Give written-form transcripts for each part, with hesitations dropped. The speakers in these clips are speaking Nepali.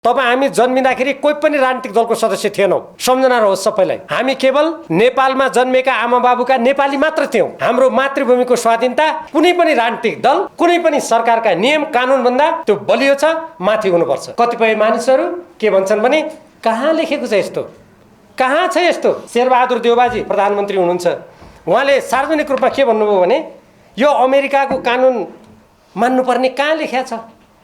तपाईँ हामी जन्मिँदाखेरि कोही पनि राजनीतिक दलको सदस्य थिएनौँ, सम्झना रहोस् सबैलाई। हामी केवल नेपालमा जन्मेका आमा बाबुका नेपाली मात्र थियौँ। हाम्रो मातृभूमिको स्वाधीनता कुनै पनि राजनीतिक दल, कुनै पनि सरकारका नियम कानुनभन्दा त्यो बलियो छ, माथि हुनुपर्छ। कतिपय मानिसहरू के भन्छन् भने कहाँ लेखेको छ यस्तो, कहाँ छ यस्तो? शेरबहादुर देउबाजी प्रधानमन्त्री हुनुहुन्छ, उहाँले सार्वजनिक रूपमा के भन्नुभयो भने यो अमेरिकाको कानुन मान्नुपर्ने कहाँ लेखेको छ?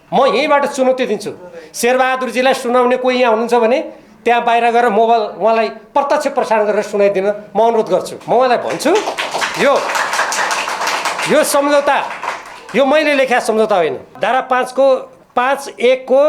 म यहीँबाट चुनौती दिन्छु, शेरबहादुरजीलाई सुनाउने कोही यहाँ हुनुहुन्छ भने त्यहाँ बाहिर गएर मोबाइल उहाँलाई प्रत्यक्ष प्रसारण गरेर सुनाइदिन म अनुरोध गर्छु। म उहाँलाई भन्छु यो सम्झौता यो मैले लेखेको सम्झौता होइन। धारा 5 को 5(1) को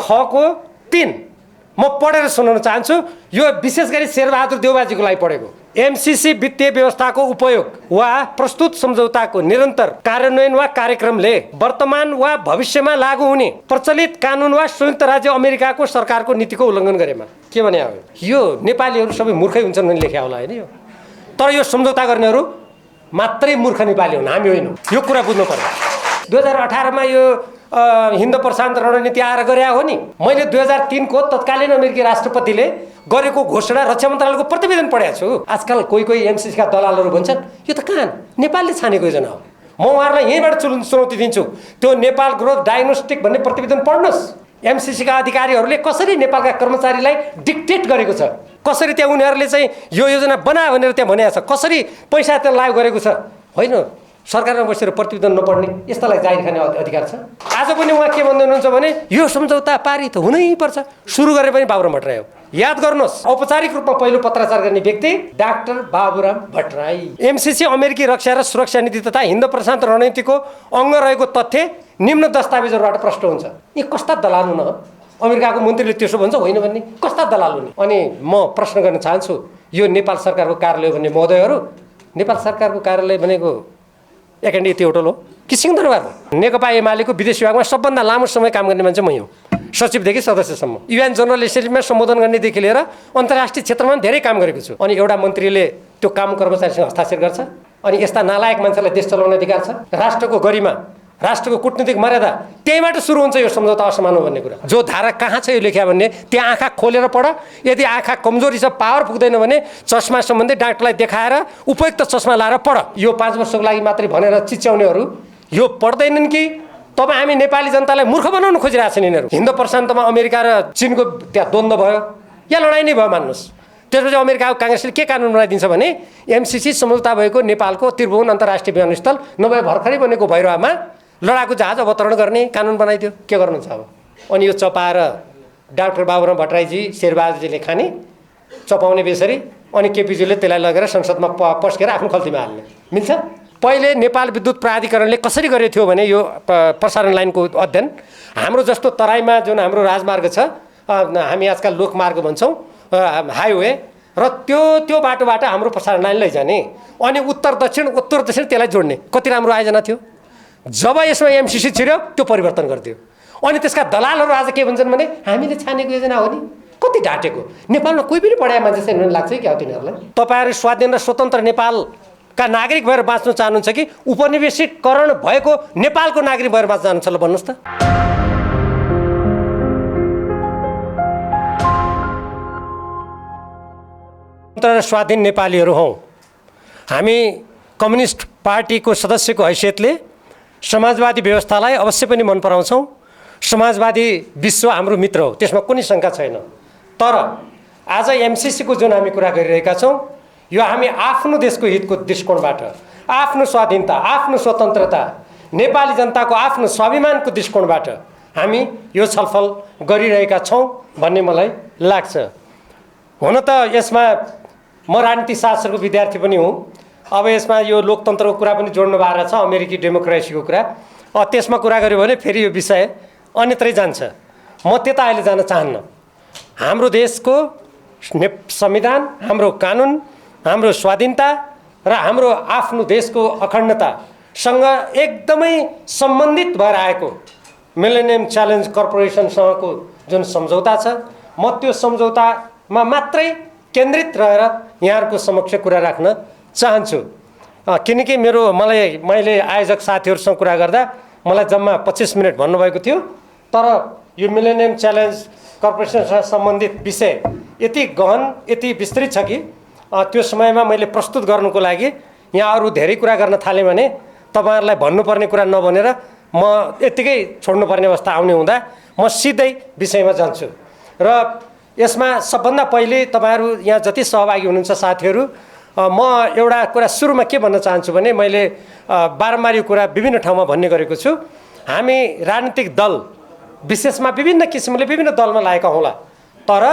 ख को 3 म पढेर सुनाउन चाहन्छु। यो विशेष गरी शेरबहादुर देउबाजीको लागि पढेको। एमसीसी वित्तीय व्यवस्थाको उपयोग वा प्रस्तुत सम्झौताको निरन्तर कार्यान्वयन वा कार्यक्रमले वर्तमान वा भविष्यमा लागू हुने प्रचलित कानुन वा संयुक्त राज्य अमेरिकाको सरकारको नीतिको उल्लङ्घन गरेमा। के भने अब यो नेपालीहरू सबै मूर्खै हुन्छन् भने लेख्या होला होइन? यो तर यो सम्झौता गर्नेहरू मात्रै मूर्ख नेपाली हुन्, हामी होइनौँ। यो कुरा बुझ्नु पर्यो। 2018 मा यो हिन्द प्रशान्त रणनीति आएर गरे हो नि। मैले 2003 को तत्कालीन अमेरिकी राष्ट्रपतिले गरेको घोषणा रक्षा मन्त्रालयको प्रतिवेदन पढेको छु। आजकल कोही एमसीसीका दलालहरू भन्छन् यो त कहाँ नेपालले छानेको योजना हो। म उहाँहरूलाई यहीँबाट चुनौती दिन्छु, त्यो नेपाल ग्रोथ डायग्नोस्टिक भन्ने प्रतिवेदन पढ्नुहोस्। एमसीसीका अधिकारीहरूले कसरी नेपालका कर्मचारीलाई डिक्टेट गरेको छ, कसरी त्यहाँ उनीहरूले चाहिँ यो योजना बनायो भनेर त्यहाँ भनेको छ, कसरी पैसा त्यहाँ लागु गरेको छ। होइन, सरकारमा बसेर प्रतिवेदन नपढ्ने यस्तालाई जाहिर खाने अधिकार छ। आज पनि उहाँ के भन्दै हुनुहुन्छ भने यो सम्झौता पारित हुनैपर्छ, सुरु गरेर पनि बाबुराम भट्टराई हो। याद गर्नुहोस्, औपचारिक रूपमा पहिलो पत्राचार गर्ने व्यक्ति डाक्टर बाबुराम भट्टराई। एमसीसी अमेरिकी रक्षा र सुरक्षा नीति तथा हिन्द प्रशान्त रणनीतिको अङ्ग रहेको तथ्य निम्न दस्तावेजहरूबाट प्रष्ट हुन्छ। यी कस्ता दलाल हुन्? अमेरिकाको मन्त्रीले त्यसो भन्छ होइन भन्ने कस्ता दलाल हुने? अनि म प्रश्न गर्न चाहन्छु, यो नेपाल सरकारको कार्यालय भन्ने महोदयहरू, नेपाल सरकारको कार्यालय भनेको एकान्डी यति होटल हो कि सिंहदरबार हो? नेकपा एमालेको विदेश विभागमा सबभन्दा लामो समय काम गर्ने मान्छे मै हुँ, सचिवदेखि सदस्यसम्म। युएन जनरल एसेम्ब्लीमा सम्बोधन गर्नेदेखि लिएर अन्तर्राष्ट्रिय क्षेत्रमा धेरै काम गरेको छु। अनि एउटा मन्त्रीले त्यो काम कर्मचारीसँग हस्ताक्षर गर्छ? अनि यस्ता नालायक मान्छेलाई देश चलाउने अधिकार छ? राष्ट्रको गरिमा, राष्ट्रको कूटनीतिक मर्यादा त्यहीँबाट सुरु हुन्छ यो सम्झौता असमान हो भन्ने कुरा। जो धारा कहाँ छ यो लेख्या भन्ने त्यहाँ आँखा खोलेर पढ। यदि आँखा कमजोरी छ, पावर पुग्दैन भने चस्मा सम्बन्धी डाक्टरलाई देखाएर उपयुक्त चस्मा लाएर पढ। यो 5 वर्षको लागि मात्रै भनेर चिच्याउनेहरू यो पढ्दैनन् कि तपाईँ हामी नेपाली जनतालाई मूर्ख बनाउन खोजिरहेको छन् यिनीहरू। हिन्द प्रशान्तमा अमेरिका र चिनको त्यहाँ द्वन्द्व भयो, या लडाइँ नै भयो मान्नुहोस्। त्यसपछि अमेरिकाको काङ्ग्रेसले के कानुन बनाइदिन्छ भने एमसीसी सम्झौता भएको नेपालको त्रिभुवन अन्तर्राष्ट्रिय विमानस्थल नभए भर्खरै बनेको भैरवामा लडाकु जहाज अवतरण गर्ने कानुन बनाइदियो। के गर्नुहुन्छ अब? अनि यो चपाएर डाक्टर बाबुराम भट्टराईजी, शेरबहादुरजीले खाने, चपाउने बेसरी, अनि केपीजीले त्यसलाई लगेर संसदमा पस्केर आफ्नो खल्तीमा हाल्ने। मिल्छ? पहिले नेपाल विद्युत प्राधिकरणले कसरी गरेको थियो भने यो प्रसारण लाइनको अध्ययन, हाम्रो जस्तो तराईमा जुन हाम्रो राजमार्ग छ, हामी आजकल लोकमार्ग भन्छौँ, हाइवे, र त्यो बाटोबाट हाम्रो प्रसारण लाइन लैजाने, अनि उत्तर दक्षिण त्यसलाई जोड्ने। कति राम्रो आयोजना थियो। जब यसमा एमसीसी छिर्यो त्यो परिवर्तन गरिदियो। अनि त्यसका दलालहरू आज के भन्छन् भने हामीले छानेको योजना हो नि। कति ढाँटेको! नेपालमा कोही पनि पढाए मान्छे छैन भने लाग्छ क्या तिनीहरूलाई? तपाईँहरू स्वाधीन र स्वतन्त्र नेपालका नागरिक भएर बाँच्न चाहनुहुन्छ कि उपनिवेशीकरण भएको नेपालको नागरिक भएर बाँच्न चाहनुहुन्छ? ल भन्नुहोस् त। स्वतन्त्र र स्वाधीन नेपालीहरू हौँ हामी। कम्युनिस्ट पार्टीको सदस्यको हैसियतले समाजवादी व्यवस्थालाई अवश्य पनि मन पराउँछौँ। समाजवादी विश्व हाम्रो मित्र हो, त्यसमा कुनै शङ्का छैन। तर आज एमसीसीको जुन हामी कुरा गरिरहेका छौँ, यो हामी आफ्नो देशको हितको दृष्टिकोणबाट, आफ्नो स्वाधीनता, आफ्नो स्वतन्त्रता, नेपाली जनताको आफ्नो स्वाभिमानको दृष्टिकोणबाट हामी यो छलफल गरिरहेका छौँ भन्ने मलाई लाग्छ। हुन त यसमा म राजनीति शास्त्रको विद्यार्थी पनि हुँ। अब यसमा यो लोकतन्त्रको कुरा पनि जोड्नु भएको छ, अमेरिकी डेमोक्रेसीको कुरा। त्यसमा कुरा गऱ्यो भने फेरि यो विषय अन्यत्रै जान्छ। म त्यता अहिले जान चाहन्न। हाम्रो देशको संविधान, हाम्रो कानुन, हाम्रो स्वाधीनता र हाम्रो आफ्नो देशको अखण्डतासँग एकदमै सम्बन्धित भएर आएको मिलेनियम च्यालेन्ज कर्पोरेसनसँगको जुन सम्झौता छ, म त्यो सम्झौतामा मात्रै केन्द्रित रहेर यहाँहरूको समक्ष कुरा राख्न चाहन्छु। किनकि मैले आयोजक साथीहरूसँग कुरा गर्दा मलाई जम्मा 25 मिनट भन्नुभएको थियो। तर यो मिलेनियम च्यालेन्ज कर्पोरेसनसँग सम्बन्धित विषय यति गहन यति विस्तृत छ कि त्यो समयमा मैले प्रस्तुत गर्नुको लागि यहाँ अरू धेरै कुरा गर्न थालेँ भने तपाईँहरूलाई भन्नुपर्ने कुरा नभनेर म यत्तिकै छोड्नुपर्ने अवस्था आउने हुँदा म सिधै विषयमा जान्छु। र यसमा सबभन्दा पहिले तपाईँहरू यहाँ जति सहभागी हुनुहुन्छ साथीहरू, म एउटा कुरा सुरुमा के भन्न चाहन्छु भने मैले बारम्बार यो कुरा विभिन्न ठाउँमा भन्ने गरेको छु। हामी राजनीतिक दल विशेषमा विभिन्न किसिमले विभिन्न दलमा लागेका हौँला, तर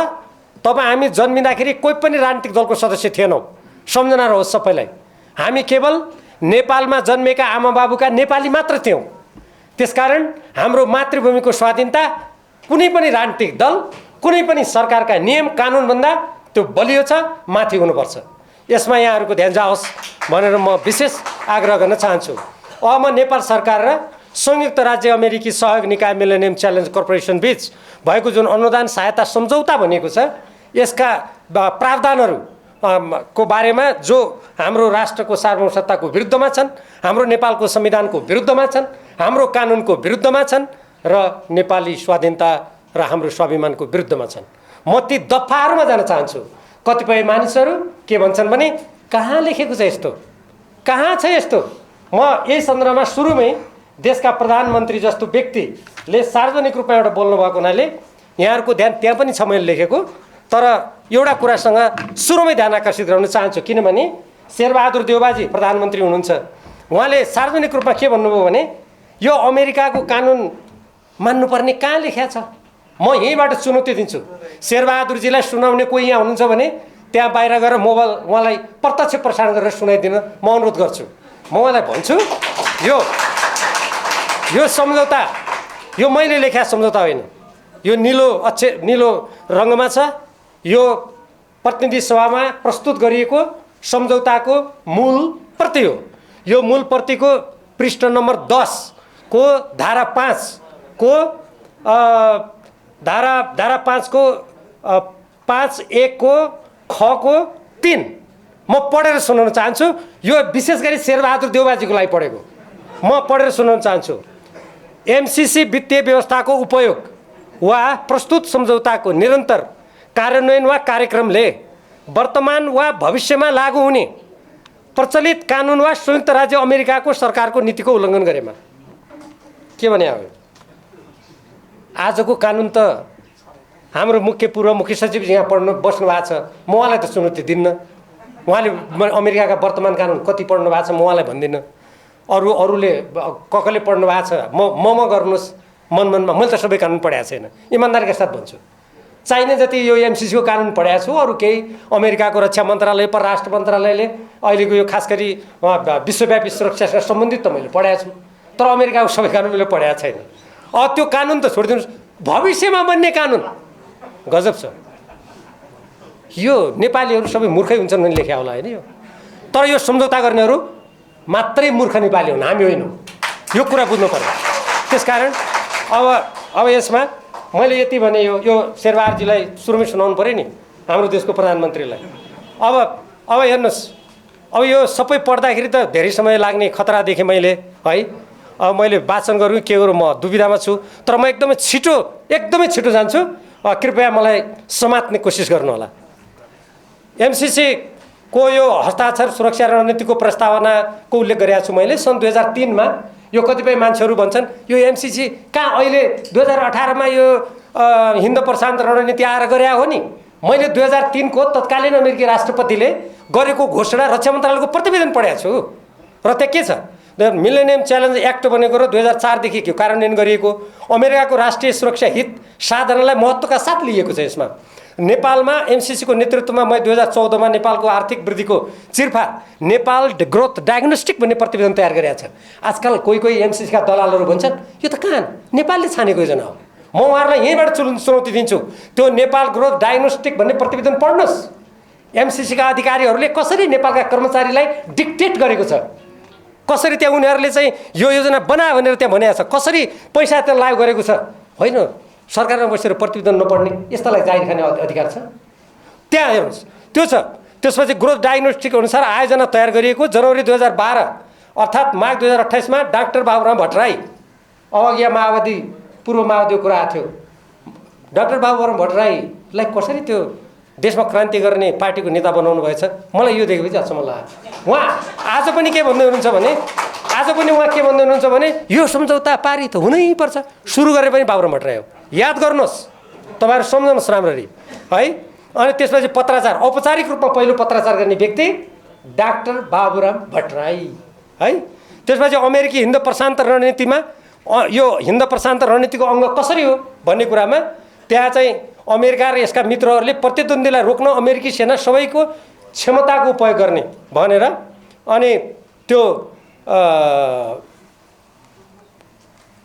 तब हामी जन्मिँदाखेरि कोही पनि राजनीतिक दलको सदस्य थिएनौँ। सम्झना रहोस् सबैलाई, हामी केवल नेपालमा जन्मेका आमाबाबुका नेपाली मात्र थियौँ। त्यसकारण हाम्रो मातृभूमिको स्वाधीनता कुनै पनि राजनीतिक दल कुनै पनि सरकारका नियम कानुनभन्दा त्यो बलियो छ, माथि हुनुपर्छ। यसमा यहाँहरूको ध्यान जाओस् भनेर म विशेष आग्रह गर्न चाहन्छु। अब म नेपाल सरकार र संयुक्त राज्य अमेरिकी सहयोग निकाय मिलेनियम च्यालेन्ज कर्पोरेसन बीच भएको जुन अनुदान सहायता सम्झौता भनिएको छ, यसका प्रावधानहरू को बारेमा जो हाम्रो राष्ट्रको सार्वभौमसत्ताको विरुद्धमा छन्, हाम्रो नेपालको संविधानको विरुद्धमा छन्, हाम्रो कानुनको विरुद्धमा छन् र नेपाली स्वाधीनता र हाम्रो स्वाभिमानको विरुद्धमा छन्। म ती दफाहरूमा जान चाहन्छु। कतिपय मानिसहरू के भन्छन् भने कहाँ लेखेको छ यस्तो, कहाँ छ यस्तो। म यही सन्दर्भमा सुरुमै देशका प्रधानमन्त्री जस्तो व्यक्तिले सार्वजनिक रूपमा एउटा बोल्नुभएको हुनाले यहाँहरूको ध्यान त्यहाँ पनि छ मैले लेखेको, तर एउटा कुरासँग सुरुमै ध्यान आकर्षित गराउन चाहन्छु। किनभने शेरबहादुर देउबाजी प्रधानमन्त्री हुनुहुन्छ, उहाँले सार्वजनिक रूपमा के भन्नुभयो भने यो अमेरिकाको कानुन मान्नुपर्ने कहाँ लेखिया छ। म यहीँबाट चुनौती दिन्छु, शेरबहादुरजीलाई सुनाउने कोही यहाँ हुनुहुन्छ भने त्यहाँ बाहिर गएर मोबाइल उहाँलाई प्रत्यक्ष प्रसारण गरेर सुनाइदिन म अनुरोध गर्छु। म उहाँलाई भन्छु यो सम्झौता यो मैले लेखेका सम्झौता होइन, यो निलो रङमा छ। यो प्रतिनिधि सभामा प्रस्तुत गरिएको सम्झौताको मूल प्रति हो। यो मूल प्रतिको पृष्ठ नम्बर 10 को धारा 5 को धारा 5 को 5(1) को ख को 3 म पढेर सुनाउन चाहन्छु। यो विशेष गरी शेरबहादुर देउबाजीको लागि पढेको, म पढेर सुनाउन चाहन्छु। एमसीसी वित्तीय व्यवस्थाको उपयोग वा प्रस्तुत सम्झौताको निरन्तर कार्यान्वयन वा कार्यक्रमले वर्तमान वा भविष्यमा लागू हुने प्रचलित कानुन वा संयुक्त राज्य अमेरिकाको सरकारको नीतिको उल्लङ्घन गरेमा। के भने अब आजको कानुन त हाम्रो पूर्व मुख्य सचिव यहाँ पढ्नु बस्नु भएको छ, म उहाँलाई त चुनौती दिन्न। उहाँले अमेरिकाका वर्तमान कानुन कति पढ्नु भएको छ म उहाँलाई भन्दिनँ। अरूले कसले पढ्नु भएको छ म गर्नुहोस् मनमा। मैले त सबै कानुन पढाएको छैन, इमान्दारीका साथ भन्छु। चाहिने जति यो एमसीसीको कानुन पढाएको छु, अरू केही अमेरिकाको रक्षा मन्त्रालय परराष्ट्र मन्त्रालयले अहिलेको यो खास गरी विश्वव्यापी सुरक्षासँग सम्बन्धित त मैले पढाएको छु, तर अमेरिकाको सबै कानुन मैले पढाएको छैन। त्यो कानुन त छोडिदिनुहोस्, भविष्यमा बन्ने कानुन गजब छ। यो नेपालीहरू सबै मूर्खै हुन्छन् भने लेख्या होला होइन यो, तर यो सम्झौता गर्नेहरू मात्रै मूर्ख नेपाली हुन्, हामी होइनौँ। यो कुरा बुझ्नु पर्यो। त्यसकारण अब यसमा मैले यति भने यो शेरबहादुरजीलाई सुरुमै सुनाउनु पऱ्यो नि, हाम्रो देशको प्रधानमन्त्रीलाई। अब हेर्नुहोस्, अब यो सबै पढ्दाखेरि त धेरै समय लाग्ने खतरा देखेँ मैले है। अब मैले वाचन गरौँ के गरौँ म दुविधामा छु, तर म एकदमै छिटो जान्छु। कृपया मलाई समात्ने कोसिस गर्नु होला। एमसीसी को यो हस्ताक्षर सुरक्षा रणनीतिको प्रस्तावनाको उल्लेख गरेको छु मैले सन् 2003 यो कतिपय मान्छेहरू भन्छन् यो एमसीसी कहाँ अहिले 2018 यो हिन्द प्रशान्त रणनीति आएर गरे हो नि। मैले 2003 को तत्कालीन अमेरिकी राष्ट्रपतिले गरेको घोषणा रक्षा मन्त्रालयको प्रतिवेदन पढाएको छु र त्यहाँ के छ मिलेनियम च्यालेन्ज एक्ट बनेको र 2004 देखि कार्यान्वयन गरिएको अमेरिकाको राष्ट्रिय सुरक्षा हित साधनलाई महत्त्वका साथ लिएको छ। यसमा नेपालमा एमसीसी को नेतृत्वमा मैं 2014 में नेपालको आर्थिक वृद्धिको चिरफा नेपाल ग्रोथ डायग्नोस्टिक भन्ने प्रतिवेदन तयार गरेको छ। आजकल कोही एमसीसी का दलालहरू भन्छन् यो त कहाँ नेपालले छानेको योजना हो। म उहाँहरूलाई यहीँबाट चुनौती दिन्छु, त्यो नेपाल ग्रोथ डायग्नोस्टिक भन्ने प्रतिवेदन पढ्नुहोस्। एमसीसी का अधिकारीहरूले कसरी नेपालका कर्मचारीलाई डिक्टेट गरेको छ, कसरी त्यहाँ उनीहरूले चाहिँ यो योजना बना भनेर त्यहाँ भनेको छ, कसरी पैसा त्यहाँ लागु गरेको छ। होइन सरकारमा बसेर प्रतिवेदन नपढ्ने यस्तालाई जाहिर खाने अधिकार छ। त्यहाँ हेर्नुहोस् त्यो छ। त्यसपछि ग्रोथ डायग्नोस्टिक अनुसार आयोजना तयार गरिएको जनवरी 2012 अर्थात् माघ 2028 में डाक्टर बाबुराम भट्टराई अवज्ञा माओवादी पूर्व माओवादीको कुरा आएको थियो। डाक्टर बाबुराम भट्टराईलाई कसरी त्यो देशमा क्रान्ति गर्ने पार्टीको नेता बनाउनु भएछ, मलाई यो देखेपछि अचम्म लाग्यो। उहाँ आज पनि के भन्दै हुनुहुन्छ भने यो सम्झौता पारित हुनैपर्छ, सुरु गरे पनि बाबुराम भट्टराई हो। याद गर्नुहोस्, तपाईँहरू सम्झनुहोस् राम्ररी है। अनि त्यसपछि पत्राचार, औपचारिक रूपमा पहिलो पत्राचार गर्ने व्यक्ति डाक्टर बाबुराम भट्टराई है। त्यसपछि अमेरिकी हिन्द प्रशान्त रणनीतिमा यो हिन्द प्रशान्त रणनीतिको अङ्ग कसरी हो भन्ने कुरामा त्यहाँ चाहिँ अमेरिका र यसका मित्रहरूले प्रतिद्वन्द्वीलाई रोक्न अमेरिकी सेना सबैको क्षमताको उपयोग गर्ने भनेर, अनि त्यो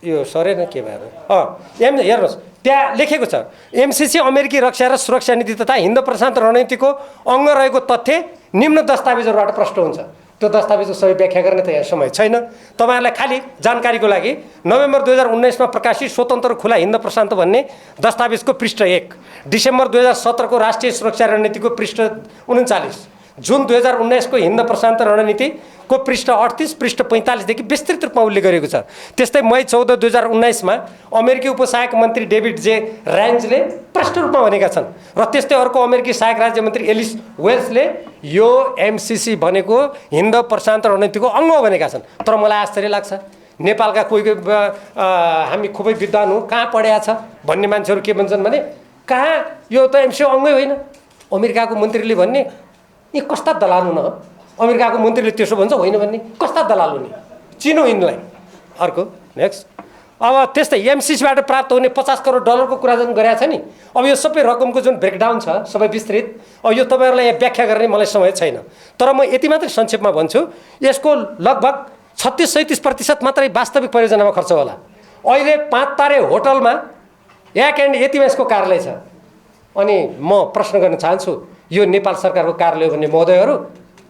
यो सरेन के भएर हेर्नुहोस् त्यहाँ लेखेको छ, एमसिसी अमेरिकी रक्षा र सुरक्षा नीति तथा हिन्द प्रशान्त रणनीतिको अङ्ग रहेको तथ्य निम्न दस्तावेजहरूबाट प्रष्ट हुन्छ। त्यो दस्तावेजको सबै व्याख्या गर्ने त यहाँ समय छैन। तपाईँहरूलाई खालि जानकारीको लागि नोभेम्बर 2019 मा प्रकाशित स्वतन्त्र खुला हिन्द प्रशान्त भन्ने दस्तावेजको पृष्ठ 1, डिसेम्बर 2017 को राष्ट्रिय सुरक्षा रणनीतिको पृष्ठ 39, जुन 2019 को हिन्द प्रशान्त रणनीतिको पृष्ठ 38, पृष्ठ 45 देखि विस्तृत रूपमा उल्लेख गरेको छ। त्यस्तै मई 14, 2019 मा अमेरिकी उपसहायक मन्त्री डेभिड जे राइन्जले प्रष्ट रूपमा भनेका छन् र त्यस्तै अर्को अमेरिकी सहायक राज्य मन्त्री एलिस वेल्सले यो एमसिसी भनेको हिन्द प्रशान्त रणनीतिको अङ्ग हो भनेका छन्। तर मलाई आश्चर्य लाग्छ, नेपालका कोही हामी खुबै विद्वान हो, कहाँ पढेका छ भन्ने मान्छेहरू के भन्छन् भने कहाँ यो त एमसिसी अङ्गै होइन। अमेरिकाको मन्त्रीले भन्ने यी कस्ता दलाल हुन, अमेरिकाको मन्त्रीले त्यसो भन्छ होइन भन्ने कस्ता दलाल हुने, चिनो यिनलाई। अर्को नेक्स्ट, अब त्यस्तै एमसिसीबाट प्राप्त हुने 50 करोड डलरको कुरा जुन गरेको छ नि, अब यो सबै रकमको जुन ब्रेकडाउन छ सबै विस्तृत, अब यो तपाईँहरूलाई यहाँ व्याख्या गर्ने मलाई समय छैन। तर म यति मात्रै संक्षेपमा भन्छु, यसको लगभग 36-37% मात्रै वास्तविक परियोजनामा खर्च होला। अहिले 5 तारे होटलमा एक एन्ड यतिमा यसको कार्यालय छ। अनि म प्रश्न गर्न चाहन्छु, यो नेपाल सरकारको कार्यालय भन्ने महोदयहरू,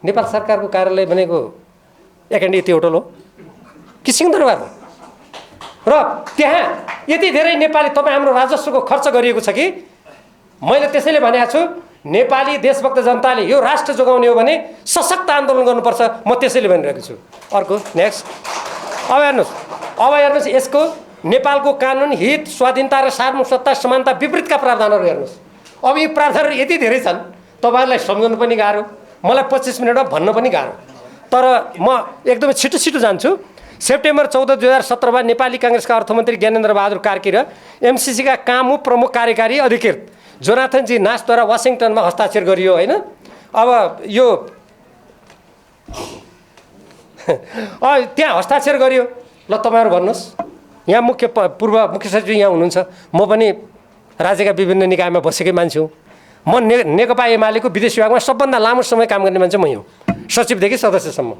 नेपाल सरकारको कार्यालय भनेको एक एन्ड यति होटल हो कि सिंहदरबार हो? र त्यहाँ यति धेरै नेपाली तपाईँ हाम्रो राजस्वको खर्च गरिएको छ कि मैले त्यसैले भनेको छु, नेपाली देशभक्त जनताले यो राष्ट्र जोगाउने हो भने सशक्त आन्दोलन गर्नुपर्छ, म त्यसैले भनिरहेको छु। अर्को नेक्स्ट, अब हेर्नुहोस् यसको नेपालको कानुन, हित, स्वाधीनता र सार्वभौमसत्ता, समानता विपरीतका प्रावधानहरू हेर्नुहोस्। अब यी प्रावधानहरू यति धेरै छन्, तपाईँहरूलाई सम्झाउनु पनि गाह्रो, मलाई 25 मिनटमा भन्न पनि गाह्रो। तर म एकदमै छिटो जान्छु। सेप्टेम्बर 14, 2017 मा नेपाली काङ्ग्रेसका अर्थमन्त्री ज्ञानेन्द्र बहादुर कार्की र एमसिसीका कामु प्रमुख कार्यकारी अधिकृत जोनाथन जी नासद्वारा वासिङटनमा हस्ताक्षर गरियो होइन। अब यो त्यहाँ हस्ताक्षर गरियो। ल तपाईँहरू भन्नुहोस्, यहाँ पूर्व मुख्य सचिव यहाँ हुनुहुन्छ, म पनि राज्यका विभिन्न निकायमा बसेकै मान्छे हुँ। म नेकपा एमालेको विदेश विभागमा सबभन्दा लामो समय काम गर्ने मान्छे मै हुँ, सचिवदेखि सदस्यसम्म।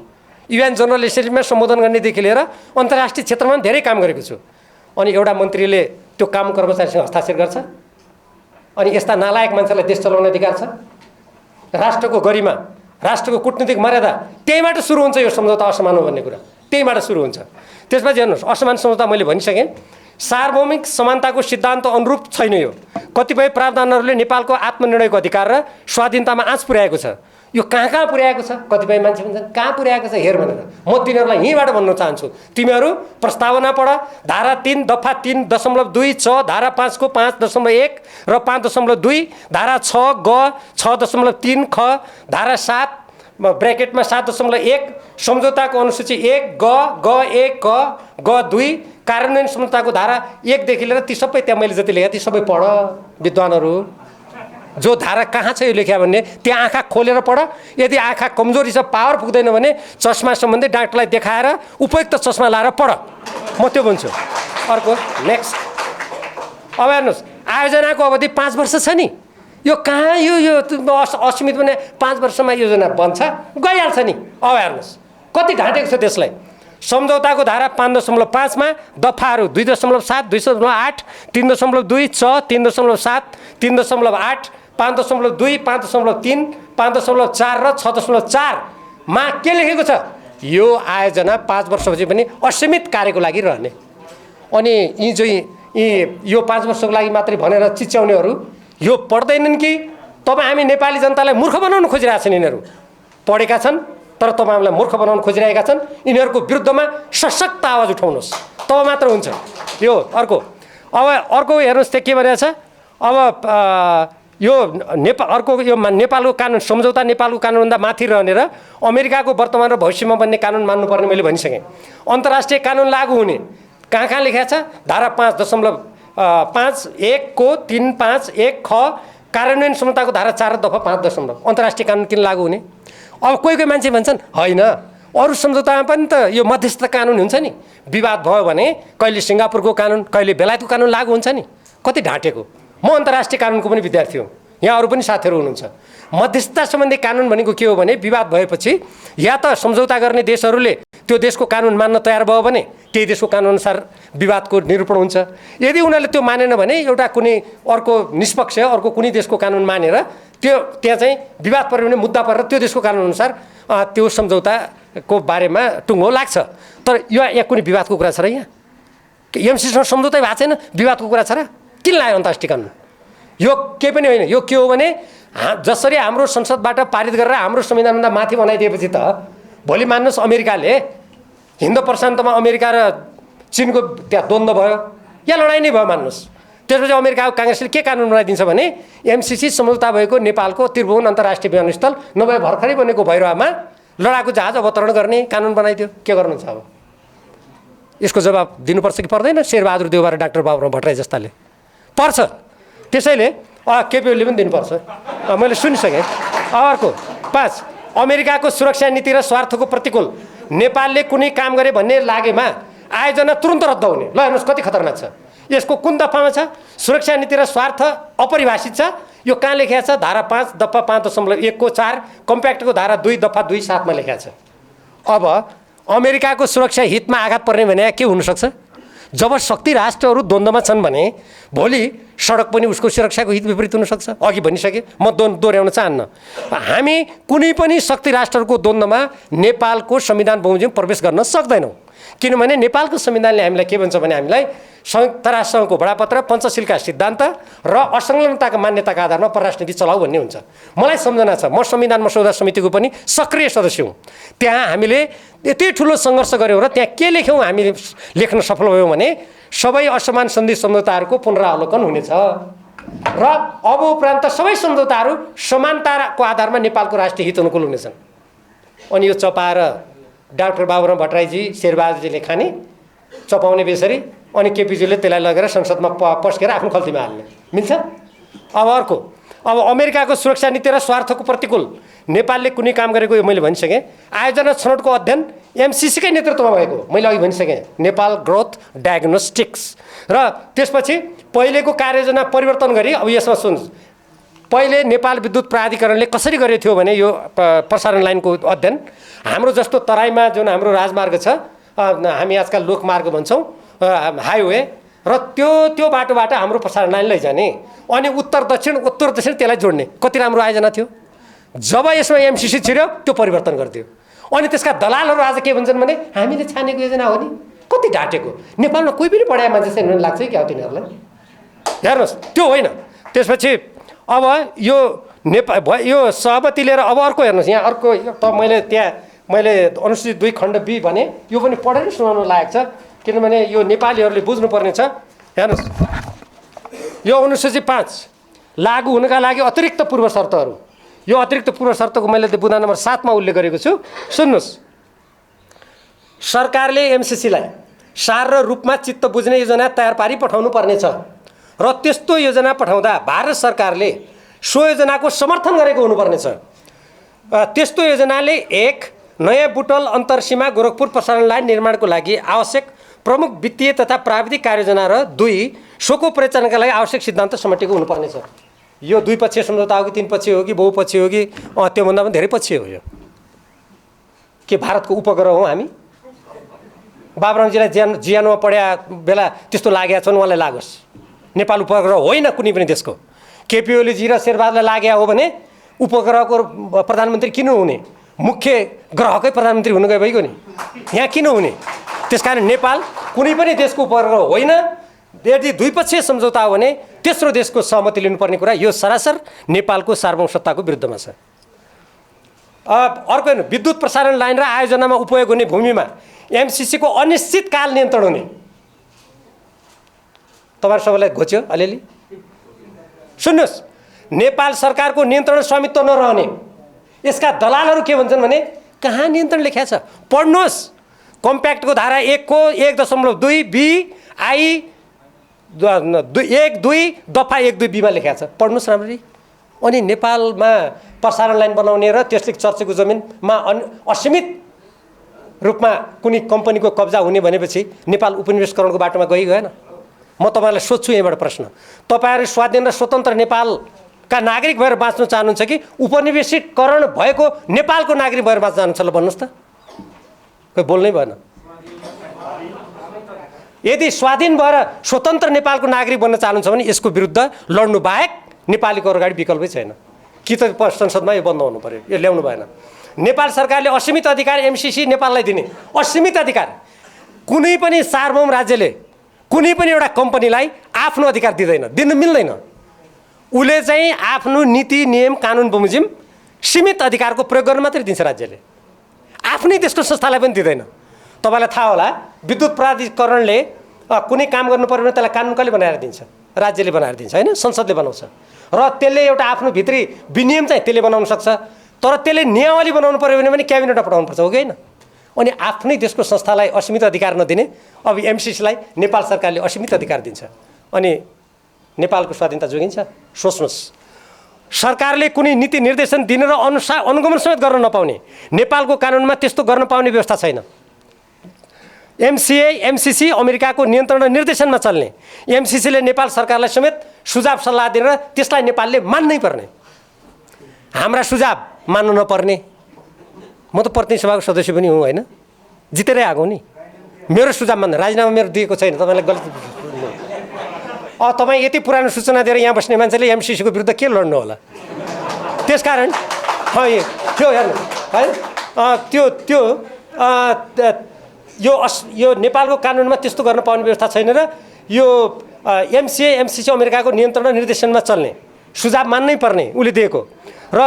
युएन जनरल एसेम्ब्लीमा सम्बोधन गर्नेदेखि लिएर अन्तर्राष्ट्रिय क्षेत्रमा धेरै काम गरेको छु। अनि एउटा मन्त्रीले त्यो काम कर्मचारीसँग हस्ताक्षर गर्छ, अनि यस्ता नालायक मान्छेलाई देश चलाउने अधिकार छ? राष्ट्रको गरिमा, राष्ट्रको कूटनीतिक मर्यादा त्यहीबाट सुरु हुन्छ। यो सम्झौता असमान हो भन्ने कुरा त्यहीबाट सुरु हुन्छ। त्यसपछि हेर्नुहोस्, असमान सम्झौता मैले भनिसकेँ, सार्वभौमिक समानताको सिद्धान्त अनुरूप छैन। यो कतिपय प्रावधानहरूले नेपालको आत्मनिर्णयको अधिकार र स्वाधीनतामा आँच पुर्याएको छ। यो कहाँ पुर्याएको छ? कतिपय मान्छे भन्छन् कहाँ पुर्याएको छ हेर भनेर। म तिनीहरूलाई यहीँबाट भन्न चाहन्छु, तिमीहरू प्रस्तावना पढ। धारा 3 दफा 3.2 च, धारा 5 को 5.1 र 5.2, धारा 6 ग 6.3 ख, धारा 7 ब्र्याकेटमा 7.1, सम्झौताको अनुसूची 1 ग 1 ग 2, कार्यान्वयन सम्झौताको धारा 1 देखि लिएर ती सबै त्यहाँ मैले जति लेखेँ ती सबै पढ विद्वानहरू। जो धारा कहाँ छ यो लेख्या भन्ने त्यहाँ आँखा खोलेर पढ। यदि आँखा कमजोरी छ, पावर पुग्दैन भने चस्मा सम्बन्धी डाक्टरलाई देखाएर उपयुक्त चस्मा लाएर पढ, म त्यो भन्छु। अर्को नेक्स्ट, अब हेर्नुहोस्, आयोजनाको अवधि 5 वर्ष छ नि। यो कहाँ यो असीमित भने 5 वर्षमा योजना बन्छ गइहाल्छ नि। अब हेर्नुहोस् कति ढाँटेको छ त्यसलाई। सम्झौताको धारा 5.5 मा दफाहरू 2.7, 2.8, 3.2 च, 3.7, 3.8, 5.2, 5.3, 5.4 र 6.4 मा के लेखेको छ? यो आयोजना 5 वर्षपछि पनि असीमित कार्यको लागि रहने। अनि यो 5 वर्षको लागि मात्रै भनेर चिच्याउनेहरू यो पढ्दैनन् कि तपाईँ हामी नेपाली जनतालाई मूर्ख बनाउन खोजिरहेका छन्। यिनीहरू पढेका छन् तर तपाईँहरूलाई मूर्ख बनाउन खोजिरहेका छन्। यिनीहरूको विरुद्धमा सशक्त आवाज उठाउनुहोस्, तब मात्र हुन्छ यो। अर्को हेर्नुहोस् त्यहाँ के भनेको छ, अब यो अर्को यो नेपालको कानुन सम्झौता नेपालको कानुनभन्दा माथि रहने र अमेरिकाको वर्तमान र भविष्यमा बन्ने कानुन मान्नुपर्ने मैले भनिसकेँ। अन्तर्राष्ट्रिय कानुन लागू हुने कहाँ लेखेको छ? धारा 5.5(1) को 351 ख कार्यान्वयन सम्झौताको धारा 4 दफा 5 अन्तर्राष्ट्रिय कानुन किन लागू हुने? अब कोही मान्छे भन्छन् होइन, अरू सम्झौतामा पनि त यो मध्यस्थता कानुन हुन्छ नि, विवाद भयो भने कहिले सिङ्गापुरको कानुन कहिले बेलायतको कानुन लागू हुन्छ नि। कति ढाँटेको! म अन्तर्राष्ट्रिय कानुनको पनि विद्यार्थी हुँ, यहाँ अरू पनि साथीहरू हुनुहुन्छ। मध्यस्थता सम्बन्धी कानुन भनेको के हो भने विवाद भएपछि या त सम्झौता गर्ने देशहरूले त्यो देशको कानुन मान्न तयार भयो भने त्यही देशको कानुनअनुसार विवादको निरूपण हुन्छ। यदि उनीहरूले त्यो मानेन भने एउटा कुनै अर्को निष्पक्ष अर्को कुनै देशको कानुन मानेर त्यहाँ चाहिँ विवाद पऱ्यो भने मुद्दा परेर त्यो देशको कानुनअनुसार त्यो सम्झौताको बारेमा टुङ्गो लाग्छ। तर यहाँ कुनै विवादको कुरा छ र? यहाँ एमसिसीसँग सम्झौतै भएको छैन, विवादको कुरा छ र? किन लाग्यो अन्तर्राष्ट्रिय कानुन? यो केही पनि होइन। यो के हो भने जसरी हाम्रो संसदबाट पारित गरेर हाम्रो संविधानभन्दा माथि बनाइदिएपछि त भोलि मान्नुहोस् अमेरिकाले हिन्द प्रशान्तमा अमेरिका र चिनको त्यहाँ द्वन्द्व भयो या लडाइँ नै भयो मान्नुहोस्, त्यसपछि अमेरिकाको काङ्ग्रेसले के कानुन बनाइदिन्छ भने एमसिसी सम्झौता भएको नेपालको त्रिभुवन अन्तर्राष्ट्रिय विमानस्थल नभए भर्खरै बनेको भैरवामा लडाकु जहाज अवतरण गर्ने कानुन बनाइदियो। के गर्नुहुन्छ अब? यसको जवाब दिनुपर्छ कि पर्दैन? शेरबहादुर देउवा र डाक्टर बाबुराम भट्टराई जस्ताले पर्छ। त्यसैले केपी ओलीले पनि दिनुपर्छ। मैले सुनिसकेँ। अर्को 5, अमेरिकाको सुरक्षा नीति र स्वार्थको प्रतिकूल नेपालले कुनै काम गरे भन्ने लागेमा आयोजना तुरन्त रद्द हुने। ल हेर्नुहोस् कति खतरनाक छ। यसको कुन दफामा छ? सुरक्षा नीति र स्वार्थ अपरिभाषित छ। यो कहाँ लेखेको छ? धारा 5 दफा 5.1 को 4 कम्प्याक्टको धारा 2 दफा 2.7 मा लेखेको छ। अब अमेरिकाको सुरक्षा हितमा आघात पर्ने भने के हुनसक्छ? जब शक्ति राष्ट्रहरू द्वन्द्वमा छन् भने भोलि सडक पनि उसको सुरक्षाको हित विपरीत हुनसक्छ। अघि भनिसकेँ, म दोहोऱ्याउन चाहन्न। हामी कुनै पनि शक्ति राष्ट्रहरूको द्वन्द्वमा नेपालको संविधान बमोजिम प्रवेश गर्न सक्दैनौँ, किनभने नेपालको संविधानले हामीलाई के भन्छ भने हामीलाई संयुक्त राष्ट्रसङ्घको बडापत्र, पञ्चशीलका सिद्धान्त र असंलग्नताको मान्यताका आधारमा परराष्ट्र नीति चलाऊ भन्ने हुन्छ। मलाई सम्झना छ, म संविधान मसौदा समितिको पनि सक्रिय सदस्य हुँ। त्यहाँ हामीले यति ठुलो सङ्घर्ष गऱ्यौँ र त्यहाँ के लेख्यौँ हामीले लेख्न सफल भयौँ भने सबै असमान सन्धि सम्झौताहरूको पुनरावलोकन हुनेछ र अब उपरान्त सबै सम्झौताहरू समानताको आधारमा नेपालको राष्ट्रिय हित अनुकूल हुनेछन्। अनि यो चपाएर डाक्टर बाबुराम भट्टराईजी शेरबहादुरजीले खाने चपाउने बेसरी अनि केपीजीले त्यसलाई लगेर संसदमा पस्केर आफ्नो खल्तीमा हाल्ने मिल्छ? अब अर्को, अब अमेरिकाको सुरक्षा नीति र स्वार्थको प्रतिकूल नेपालले कुनै काम गरेको यो मैले भनिसकेँ। आयोजना छनौटको अध्ययन एमसिसीकै नेतृत्वमा भएको मैले अघि भनिसकेँ, नेपाल ग्रोथ डायग्नोस्टिक्स। र त्यसपछि पहिलेको कार्ययोजना परिवर्तन गरी अब यसमा सुन्नुहोस्, पहिले नेपाल विद्युत प्राधिकरणले कसरी गरेको थियो भने यो प्रसारण लाइनको अध्ययन हाम्रो जस्तो तराईमा जुन हाम्रो राजमार्ग छ, हामी आजकल लोकमार्ग भन्छौँ, हाइवे, र त्यो बाटोबाट हाम्रो प्रसारण लाइन लैजाने अनि उत्तर दक्षिण त्यसलाई जोड्ने। कति राम्रो आयोजना थियो। जब यसमा एमसिसी छिर्यो त्यो परिवर्तन गरिदियो। अनि त्यसका दलालहरू आज के भन्छन् भने हामीले छानेको योजना हो नि। कति ढाँटेको! नेपालमा कोही पनि पढाए मान्छे छैन लाग्छ क्या तिनीहरूलाई? हेर्नुहोस्, त्यो होइन। त्यसपछि अब यो यो सहमति लिएर अब अर्को हेर्नुहोस्, यहाँ अर्को त मैले अनुसूचित 2 खण्ड बी भने यो पनि पढेर सुनाउनु लायक छ, किनभने यो नेपालीहरूले बुझ्नुपर्ने छ। हेर्नुहोस्, यो अनुसूची 5 लागू हुनका लागि अतिरिक्त पूर्व शर्तहरू। यो अतिरिक्त पूर्व शर्तको मैले बुँदा नम्बर 7 मा उल्लेख गरेको छु। सुन्नुहोस्, सरकारले एमसिसीलाई सार र रूपमा चित्त बुझ्ने योजना तयार पारी पठाउनु पर्नेछ र त्यस्तो योजना पठाउँदा भारत सरकारले सो योजनाको समर्थन गरेको हुनुपर्नेछ। त्यस्तो योजनाले 1 नयाँ बुटवल अन्तरसीमा गोरखपुर प्रसारण लाइन निर्माणको लागि आवश्यक प्रमुख वित्तीय तथा प्राविधिक कार्ययोजना र 2 सोको परिचालनका लागि आवश्यक सिद्धान्त समेटेको हुनुपर्नेछ। यो 2 पक्षीय सम्झौता हो कि 3 पक्षीय हो कि बहुपक्षीय हो कि त्योभन्दा पनि धेरै पक्षीय हो? यो के भारतको उपग्रह हो हामी? बाबुरामजीलाई जियानमा पढ्या बेला त्यस्तो लागेका छन्, उहाँलाई लागोस्। नेपाल उपग्रह होइन कुनै पनि देशको। केपी ओलीजी र शेरबहादुरलाई लाग्या हो भने उपग्रहको प्रधानमन्त्री किन हुने? मुख्य ग्रहकै प्रधानमन्त्री हुनु गए भइगयो नि, यहाँ किन हुने? त्यसकारण नेपाल कुनै पनि देशको उपग्रह होइन। यदि द्विपक्षीय सम्झौता हो भने तेस्रो देशको सहमति लिनुपर्ने कुरा यो सरासर नेपालको सार्वभौमसत्ताको विरुद्धमा छ। अर्को हेर्नु, विद्युत प्रसारण लाइन र आयोजनामा उपयोग हुने भूमिमा एमसिसीको अनिश्चितकाल नियन्त्रण हुने। तपाईँहरू सबैलाई घोच्यो अलिअलि? सुन्नुहोस्, नेपाल सरकारको नियन्त्रण स्वामित्व नरहने यसका दलालहरू के भन्छन् भने कहाँ नियन्त्रण लेख्या छ, पढ्नुहोस्। कम्प्याक्टको धारा 1 को 1.2 बी आई 1.2 दफा 1.2 बीमा लेख्या छ, पढ्नुहोस् राम्ररी। अनि नेपालमा प्रसारण लाइन बनाउने र त्यसले चर्चेको जमिनमा असीमित रूपमा कुनै कम्पनीको कब्जा हुने भनेपछि नेपाल उपनिवेशकरणको बाटोमा गएन। म तपाईँलाई सोध्छु यहीँबाट प्रश्न, तपाईँहरू स्वाधीन र स्वतन्त्र नेपालका नागरिक भएर बाँच्न चाहनुहुन्छ कि उपनिवेशीकरण भएको नेपालको नागरिक भएर बाँच्न चाहनुहुन्छ? ल भन्नुहोस् त, कोही बोल्नै भएन। यदि स्वाधीन भएर स्वतन्त्र नेपालको नागरिक बन्न चाहनुहुन्छ भने यसको विरुद्ध लड्नु बाहेक नेपालीको अगाडि विकल्पै छैन। कि त संसदमा यो बन्द हुनु पर्यो, यो ल्याउनु भएन। नेपाल सरकारले असीमित अधिकार एमसिसी नेपाललाई दिने, असीमित अधिकार। कुनै पनि सार्वभौम राज्यले कुनै पनि एउटा कम्पनीलाई आफ्नो अधिकार दिँदैन, दिन मिल्दैन। उसले चाहिँ आफ्नो नीति नियम कानुन बमोजिम सीमित अधिकारको प्रयोग गर्न मात्रै दिन्छ राज्यले, आफ्नै देशको संस्थालाई पनि दिँदैन। तपाईँलाई थाहा होला, विद्युत प्राधिकरणले कुनै काम गर्नु पर्यो भने त्यसलाई कानुन कसले बनाएर दिन्छ? राज्यले बनाएर दिन्छ होइन, संसदले बनाउँछ। र त्यसले एउटा आफ्नो भित्री विनियम चाहिँ त्यसले बनाउन सक्छ, तर त्यसले नियमावली बनाउनु पर्यो भने क्याबिनेटमा पठाउनुपर्छ, हो कि होइन? अनि आफ्नै देशको संस्थालाई असीमित अधिकार नदिने, अब एमसिसीलाई नेपाल सरकारले असीमित अधिकार दिन्छ, अनि नेपालको स्वाधीनता जोगिन्छ? सोच्नुहोस्। सरकारले कुनै नीति निर्देशन दिने र अनुगमन समेत गर्न नपाउने, नेपालको कानुनमा त्यस्तो गर्न पाउने व्यवस्था छैन। एमसिसी अमेरिकाको नियन्त्रण र निर्देशनमा चल्ने, एमसिसीले नेपाल सरकारलाई समेत सुझाव सल्लाह दिएर त्यसलाई नेपालले मान्नै पर्ने। हाम्रा सुझाव मान्नु नपर्ने। म त प्रतिनिधि सभाको सदस्य पनि हुँ होइन, जितेरै आएको नि। मेरो सुझाव मान्नु, राजीनामा मेरो दिएको छैन, तपाईँलाई गलत। तपाईँ यति पुरानो सूचना दिएर यहाँ बस्ने मान्छेले एमसिसीको विरुद्ध के लड्नु होला? त्यसकारण त्यो हेर्नु है, त्यो यो नेपालको कानुनमा त्यस्तो गर्न पाउने व्यवस्था छैन। र यो एमसिसी अमेरिकाको नियन्त्रण र निर्देशनमा चल्ने, सुझाव मान्नै पर्ने उसले दिएको। र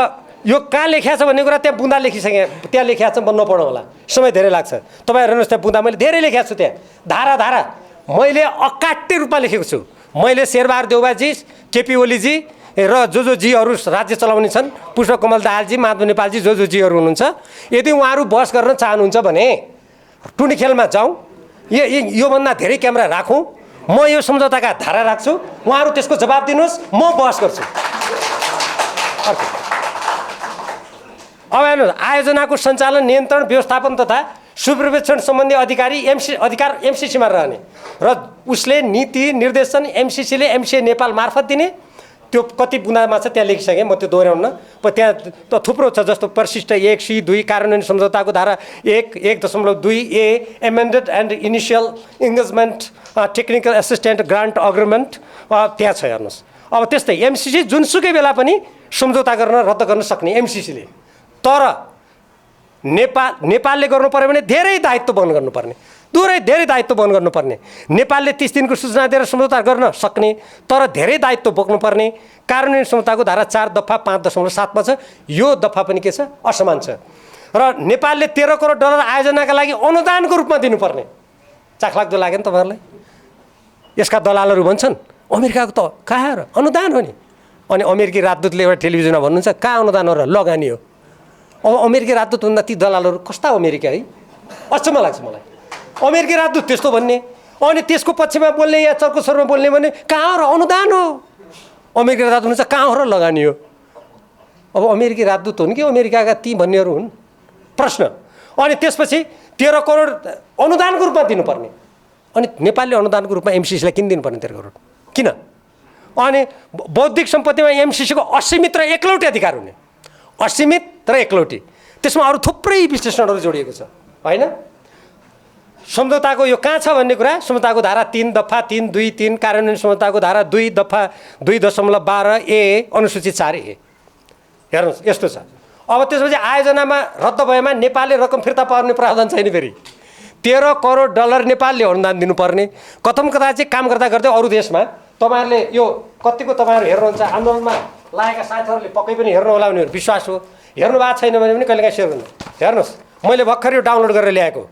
यो कहाँ लेखिया छ भन्ने कुरा त्यहाँ बुँदा लेखिसकेँ, त्यहाँ लेखिया छ, म नपढौँ होला, समय धेरै लाग्छ। तपाईँ हेर्नुहोस्, त्यहाँ बुँदा मैले धेरै लेखेको छु, त्यहाँ धारा धारा मैले अकाट्य रूपमा लेखेको छु। मैले शेरबहादुर देउवाजी, केपी ओलीजी र जोजीहरू राज्य चलाउने छन्, पुष्पकमल दाहालजी, माधव नेपालजी, जोजीहरू हुनुहुन्छ। यदि उहाँहरू बहस गर्न चाहनुहुन्छ भने टुनी खेलमा जाउँ, योभन्दा धेरै क्यामेरा राखौँ, म यो सम्झौताका धारा राख्छु, उहाँहरू त्यसको जवाब दिनुहोस्, म बहस गर्छु। अब हेर्नुहोस्, आयोजनाको सञ्चालन, नियन्त्रण, व्यवस्थापन तथा सुपर्भिजन सम्बन्धी अधिकार एमसिसीमा रहने र उसले नीति निर्देशन एमसिसीले एमसिए नेपाल मार्फत दिने। त्यो कति बुँदामा छ त्यहाँ लेखिसकेँ, म त्यो दोहोऱ्याउन। त्यहाँ त थुप्रो छ, जस्तो परिशिष्ट 1C2 कार्यान्वयन सम्झौताको धारा 1.2 A amended and initial engagement technical assistant grant agreement त्यहाँ छ, हेर्नुहोस्। अब त्यस्तै एमसिसी जुनसुकै बेला पनि सम्झौता गर्न रद्द गर्न सक्ने एमसिसीले, तर नेपालले गर्नु पर्यो भने धेरै दायित्व वहन गर्नुपर्ने, धेरै दायित्व वहन गर्नुपर्ने। नेपालले 30 दिनको सूचना दिएर सम्झौता गर्न सक्ने, तर धेरै दायित्व बोक्नुपर्ने। कार्यान्वयन सम्झौताको धारा 4 दफा 5.7 मा छ, यो दफा पनि के छ, असमान छ। र नेपालले 13 करोड डलर आयोजनाका लागि अनुदानको रूपमा दिनुपर्ने। चाखलाग्दो लाग्यो नि तपाईँहरूलाई? यसका दलालहरू भन्छन् अमेरिकाको त कहाँ र अनुदान हो नि, अनि अमेरिकी राजदूतले एउटा टेलिभिजनमा भन्नुहुन्छ कहाँ अनुदान हो र लगानी हो। अब अमेरिकी राजदूत भन्दा ती दलालहरू कस्ता अमेरिका है, अचम्म लाग्छ मलाई। अमेरिकी राजदूत त्यस्तो भन्ने, अनि त्यसको पक्षमा बोल्ने या चर्को स्वरमा बोल्ने भने कहाँ हो र अनुदान हो, अमेरिकी राजदूत हुन्छ कहाँ हो र लगानी हो। अब अमेरिकी राजदूत हुन् कि अमेरिकाका ती भन्नेहरू हुन्, प्रश्न। अनि त्यसपछि 13 करोड अनुदानको रूपमा दिनुपर्ने, अनि नेपालले अनुदानको रूपमा एमसिसीलाई किन दिनुपर्ने 13 करोड किन? अनि बौद्धिक सम्पत्तिमा एमसिसीको असीमित र एकलौटी अधिकार हुने, असीमित र एकलौटी। त्यसमा अरू थुप्रै विश्लेषणहरू जोडिएको छ होइन। सम्झौताको यो कहाँ छ भन्ने कुरा, सम्झौताको धारा 3 दफा 3.2.3 कार्यान्वयन सम्झौताको धारा 2 दफा 2.12 ए अनुसूचित 4 ए, हेर्नुहोस् यस्तो छ। अब त्यसपछि आयोजनामा रद्द भएमा नेपालले रकम फिर्ता पाउने प्रावधान छैन। फेरि 13 करोड डलर नेपालले अनुदान दिनुपर्ने। कथम कता चाहिँ काम गर्दा गर्दै अरू देशमा तपाईँहरूले यो कतिको तपाईँहरू हेर्नुहुन्छ, आन्दोलनमा लागेका साथीहरूले पक्कै पनि हेर्नु होला उनीहरू विश्वास हो। हेर्नु भएको छैन भने पनि कहिलेकाहीँ सेयर गर्नु। हेर्नुहोस्, मैले भर्खर यो डाउनलोड गरेर ल्याएको,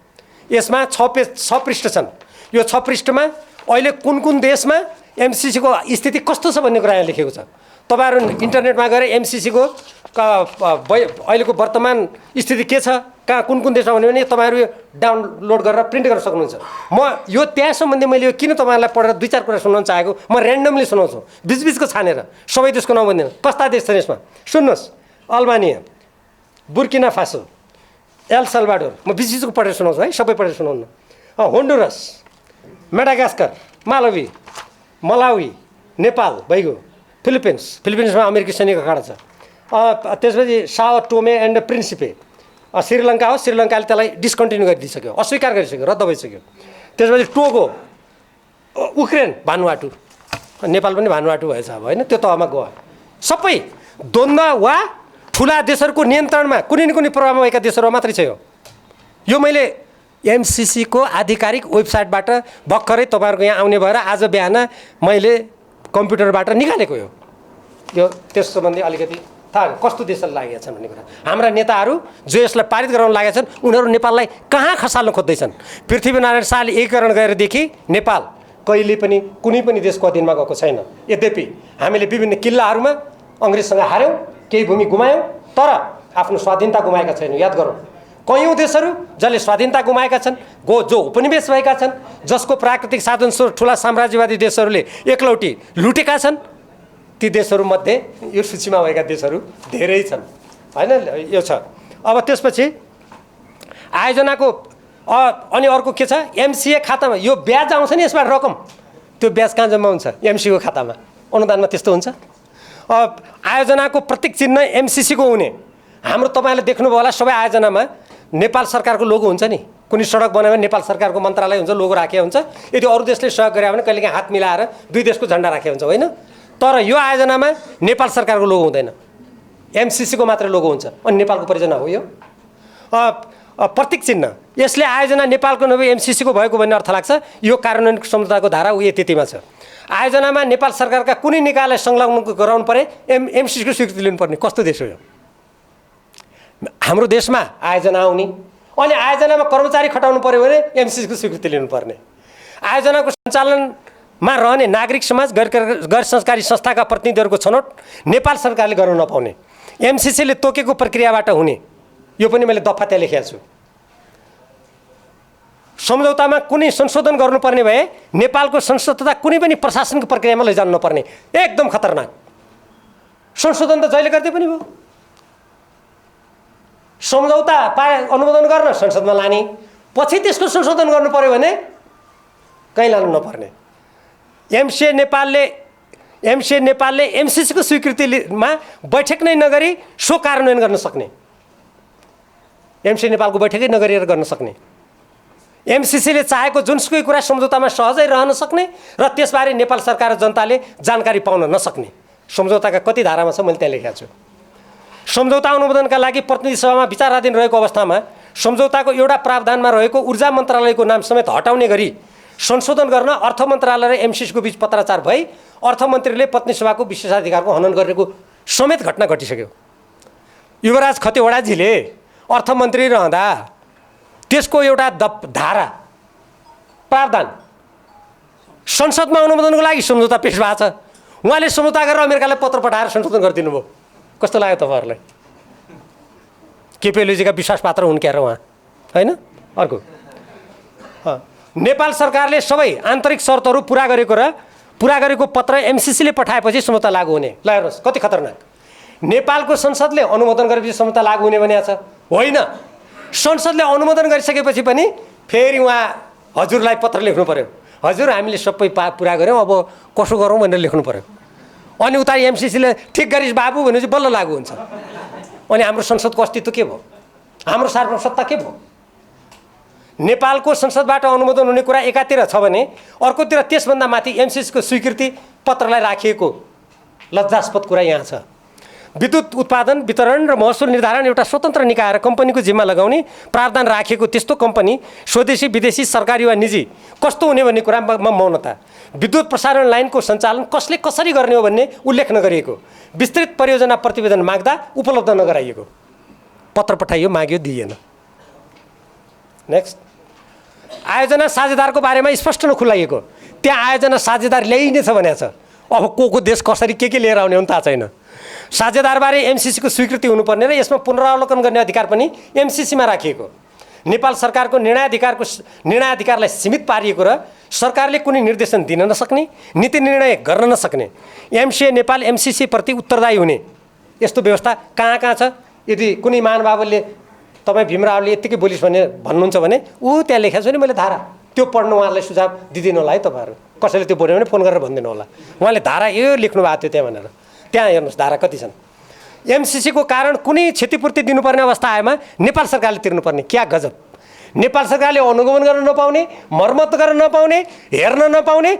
यसमा 6 पृष्ठ छन्। यो 6 पृष्ठमा अहिले कुन कुन देशमा एमसिसीको स्थिति कस्तो छ भन्ने कुरा यहाँ लेखेको छ। तपाईँहरू इन्टरनेटमा गएर एमसिसीको अहिलेको वर्तमान स्थिति के छ, कहाँ कुन कुन देशमा भन्यो भने तपाईँहरू यो डाउनलोड गरेर प्रिन्ट गर्न सक्नुहुन्छ। म यो त्यहाँ सम्बन्धी मैले यो किन तपाईँहरूलाई पढेर 2-4 कुरा सुनाउन चाहेको, म ऱ्यान्डमली सुनाउँछु बिचबिचको छानेर, सबै देशको नाउँ भन्दैन। कस्ता देश छन् यसमा सुन्नुहोस्, Albania, Burkina Faso, L Salvador, म बिचबिचको पढेर सुनाउँछु है, सबै पढेर सुनाउनु। होन्डुरस, मेडागास्कर, मालवी, मलावी, नेपाल भइगयो, फिलिपिन्समा अमेरिकी सैनिक अखाडा छ। त्यसपछि साओ टोमे एन्ड प्रिन्सिपे, श्रीलङ्का हो, श्रीलङ्काले त्यसलाई डिस्कन्टिन्यू गरिदिइसक्यो, अस्वीकार गरिसक्यो, रद्द भइसक्यो। त्यसपछि टोगो, उक्रेन भानुवाटु, नेपाल पनि भानुवाटु भएछ अब होइन, त्यो तहमा गयो। सबै द्वन्द्व वा ठुला देशहरूको नियन्त्रणमा कुनै न कुनै प्रभावमा भएका देशहरूमा मात्रै छ यो। मैले एमसिसीको आधिकारिक वेबसाइटबाट भर्खरै तपाईँहरूको यहाँ आउने भएर आज बिहान मैले कम्प्युटरबाट निकालेको यो त्यस सम्बन्धी अलिकति थाहा कस्तो देशलाई लागेका छन् भन्ने कुरा। हाम्रा नेताहरू जो यसलाई पारित गराउन लागेका छन् उनीहरू नेपाललाई कहाँ खसाल्न खोज्दैछन्। पृथ्वीनारायण शाहले एकीकरण गरेरदेखि नेपाल कहिले पनि कुनै पनि देशको अधीनमा गएको छैन। यद्यपि हामीले विभिन्न किल्लाहरूमा अङ्ग्रेजसँग हार्यौँ, केही भूमि गुमायौँ, तर आफ्नो स्वाधीनता गुमाएका छैनौँ। याद गरौँ, कयौँ देशहरू जसले स्वाधीनता गुमाएका छन्, जो उपनिवेश भएका छन्, जसको प्राकृतिक साधन स्रोत ठुला साम्राज्यवादी देशहरूले एकलौटी लुटेका छन्, ती देशहरूमध्ये यो सूचीमा भएका देशहरू धेरै छन् होइन, यो छ। अब त्यसपछि आयोजनाको अनि अर्को के छ, एमसिए खातामा यो ब्याज आउँछ नि यसबाट रकम, त्यो ब्याज कहाँ जम्मा हुन्छ, एमसीको खातामा, अनुदानमा त्यस्तो हुन्छ। आयोजनाको प्रत्येक चिन्ह एमसिसीको हुने। हाम्रो तपाईँले देख्नुभयो होला सबै आयोजनामा नेपाल सरकारको लोगो हुन्छ नि, कुनै सडक बनायो भने नेपाल सरकारको मन्त्रालय हुन्छ, लोगो राखेको हुन्छ। यदि अरू देशले सहयोग गरे भने कहिलेकाहीँ हात मिलाएर 2 देशको झन्डा राखेको हुन्छ होइन, तर यो आयोजनामा नेपाल सरकारको लोगो हुँदैन, एमसिसीको मात्रै लोगो हुन्छ। अनि नेपालको परियोजना हो यो। प्रतीक चिन्ह, यसले आयोजना नेपालको नभए एमसिसीको भएको भन्ने अर्थ लाग्छ। यो कार्यान्वयन सम्झौताको धारा ऊ यतिमा छ। आयोजनामा नेपाल सरकारका कुनै निकायलाई संलग्न गराउनु परे एमसिसीको स्वीकृति लिनुपर्ने। कस्तो देश हो यो? हाम्रो देशमा आयोजना आउने अनि आयोजनामा कर्मचारी खटाउनु पर्यो भने एमसिसीको स्वीकृति लिनुपर्ने। आयोजनाको सञ्चालनमा रहने नागरिक समाज, गैर सरकारी संस्थाका प्रतिनिधिहरूको छनौट नेपाल सरकारले गर्न नपाउने, एमसिसीले तोकेको प्रक्रियाबाट हुने। यो पनि मैले दफा त्यहाँ लेखेको छु। सम्झौतामा कुनै संशोधन गर्नुपर्ने भए नेपालको संसद तथा कुनै पनि प्रशासनिक प्रक्रियामा लैजानु नपर्ने। एकदम खतरनाक। संशोधन त जहिले गर्दै पनि भयो। सम्झौता अनुमोदन गर्न संसदमा लाने, पछि त्यसको संशोधन गर्नु पर्यो भने कहीँ लानु नपर्ने। एमसिए नेपालले एमसिसीको स्वीकृतिमा बैठक नै नगरी सो कार्यान्वयन गर्न सक्ने, एमसिए नेपालको बैठकै नगरेर गर्न सक्ने। एमसिसीले चाहेको जुनसुकै कुरा सम्झौतामा सहजै रहन सक्ने र त्यसबारे नेपाल सरकार र जनताले जानकारी पाउन नसक्ने। सम्झौताका कति धारामा छ मैले त्यहाँ लेखेको छु। सम्झौता अनुमोदनका लागि प्रतिनिधि सभामा विचाराधीन रहेको अवस्थामा सम्झौताको एउटा प्रावधानमा रहेको ऊर्जा मन्त्रालयको नाम समेत हटाउने गरी संशोधन गर्न अर्थ मन्त्रालय र एमसिसीको बीच पत्राचार भई अर्थमन्त्रीले प्रतिनिधि सभाको विशेषाधिकारको हनन गरेको समेत घटना घटिसक्यो। युवराज खतिवडाजीले अर्थमन्त्री रहँदा त्यसको एउटा धारा प्रावधान संसदमा अनुमोदनको लागि सम्झौता पेश भएको छ। उहाँले सम्झौता गरेर अमेरिकालाई पत्र पठाएर संशोधन गरिदिनु भयो। कस्तो लाग्यो तपाईँहरूलाई? केपिओलीजीका विश्वास पात्र हुन् क्या र उहाँ होइन? अर्को, नेपाल सरकारले सबै आन्तरिक शर्तहरू पुरा गरेको पत्र एमसिसीले पठाएपछि सम्झौता लागू हुने। ल हेर्नुहोस् कति खतरनाक। नेपालको संसदले अनुमोदन गरेपछि सम्झौता लागू हुने भनेको छ? होइन। संसदले अनुमोदन गरिसकेपछि पनि फेरि उहाँ हजुरलाई पत्र लेख्नु पर्यो, हजुर हामीले सबै पुरा गऱ्यौँ, अब कसो गरौँ भनेर लेख्नु पर्यो। अनि उता एमसिसीले ठिक गरिस् बाबु भनेपछि बल्ल लागू हुन्छ। अनि हाम्रो संसदको अस्तित्व के भयो? हाम्रो सार्वभौम सत्ता के भयो? नेपालको संसदबाट अनुमोदन हुने कुरा एकातिर छ भने अर्कोतिर त्यसभन्दा माथि एमसिसीको स्वीकृति पत्रलाई राखिएको लज्जास्पद कुरा यहाँ छ। विद्युत उत्पादन, वितरण र महसुल निर्धारण एउटा स्वतन्त्र निकाय र कम्पनीको जिम्मा लगाउने प्रावधान राखेको त्यस्तो कम्पनी स्वदेशी विदेशी सरकारी वा निजी कस्तो हुने भन्ने कुरामा मौनता। विद्युत प्रसारण लाइनको सञ्चालन कसले कसरी गर्ने हो भन्ने उल्लेख नगरिएको। विस्तृत परियोजना प्रतिवेदन माग्दा उपलब्ध नगराइएको। पत्र पठाइयो, माग्यो, दिइएन। नेक्स्ट, आयोजना साझेदारको बारेमा स्पष्ट नखुलाइएको। त्यहाँ आयोजना साझेदार ल्याइनेछ भनेको छ। अब को देश कसरी के लिएर आउने हो थाहा छैन। साझेदारबारे एमसिसीको स्वीकृति हुनुपर्ने र यसमा पुनरावलोकन गर्ने अधिकार पनि एमसिसीमा राखिएको। नेपाल सरकारको निर्णयाधिकारलाई सीमित पारिएको र सरकारले कुनै निर्देशन दिन नसक्ने, नीति निर्णय गर्न नसक्ने, एमसिए नेपाल एमसिसी प्रति उत्तरदायी हुने यस्तो व्यवस्था कहाँ कहाँ छ? यदि कुनै महानुभावले तपाईँ भीमरावले यत्तिकै बोलिस् भन्नुहुन्छ भने त्यहाँ लेखेको छ नि, मैले धारा त्यो पढ्नु उहाँलाई सुझाव दिदिनु होला है। तपाईँहरू कसैले त्यो बोल्यो भने फोन गरेर भनिदिनु होला, उहाँले धारा यो लेख्नु भएको थियो त्यहाँ भनेर। त्यहाँ हेर्नुहोस् धारा कति छन्। एमसिसीको कारण कुनै क्षतिपूर्ति दिनुपर्ने अवस्था आएमा नेपाल सरकारले तिर्नुपर्ने। क्या गजब! नेपाल सरकारले अनुगमन गर्न नपाउने, मर्मत गर्न नपाउने, हेर्न नपाउने,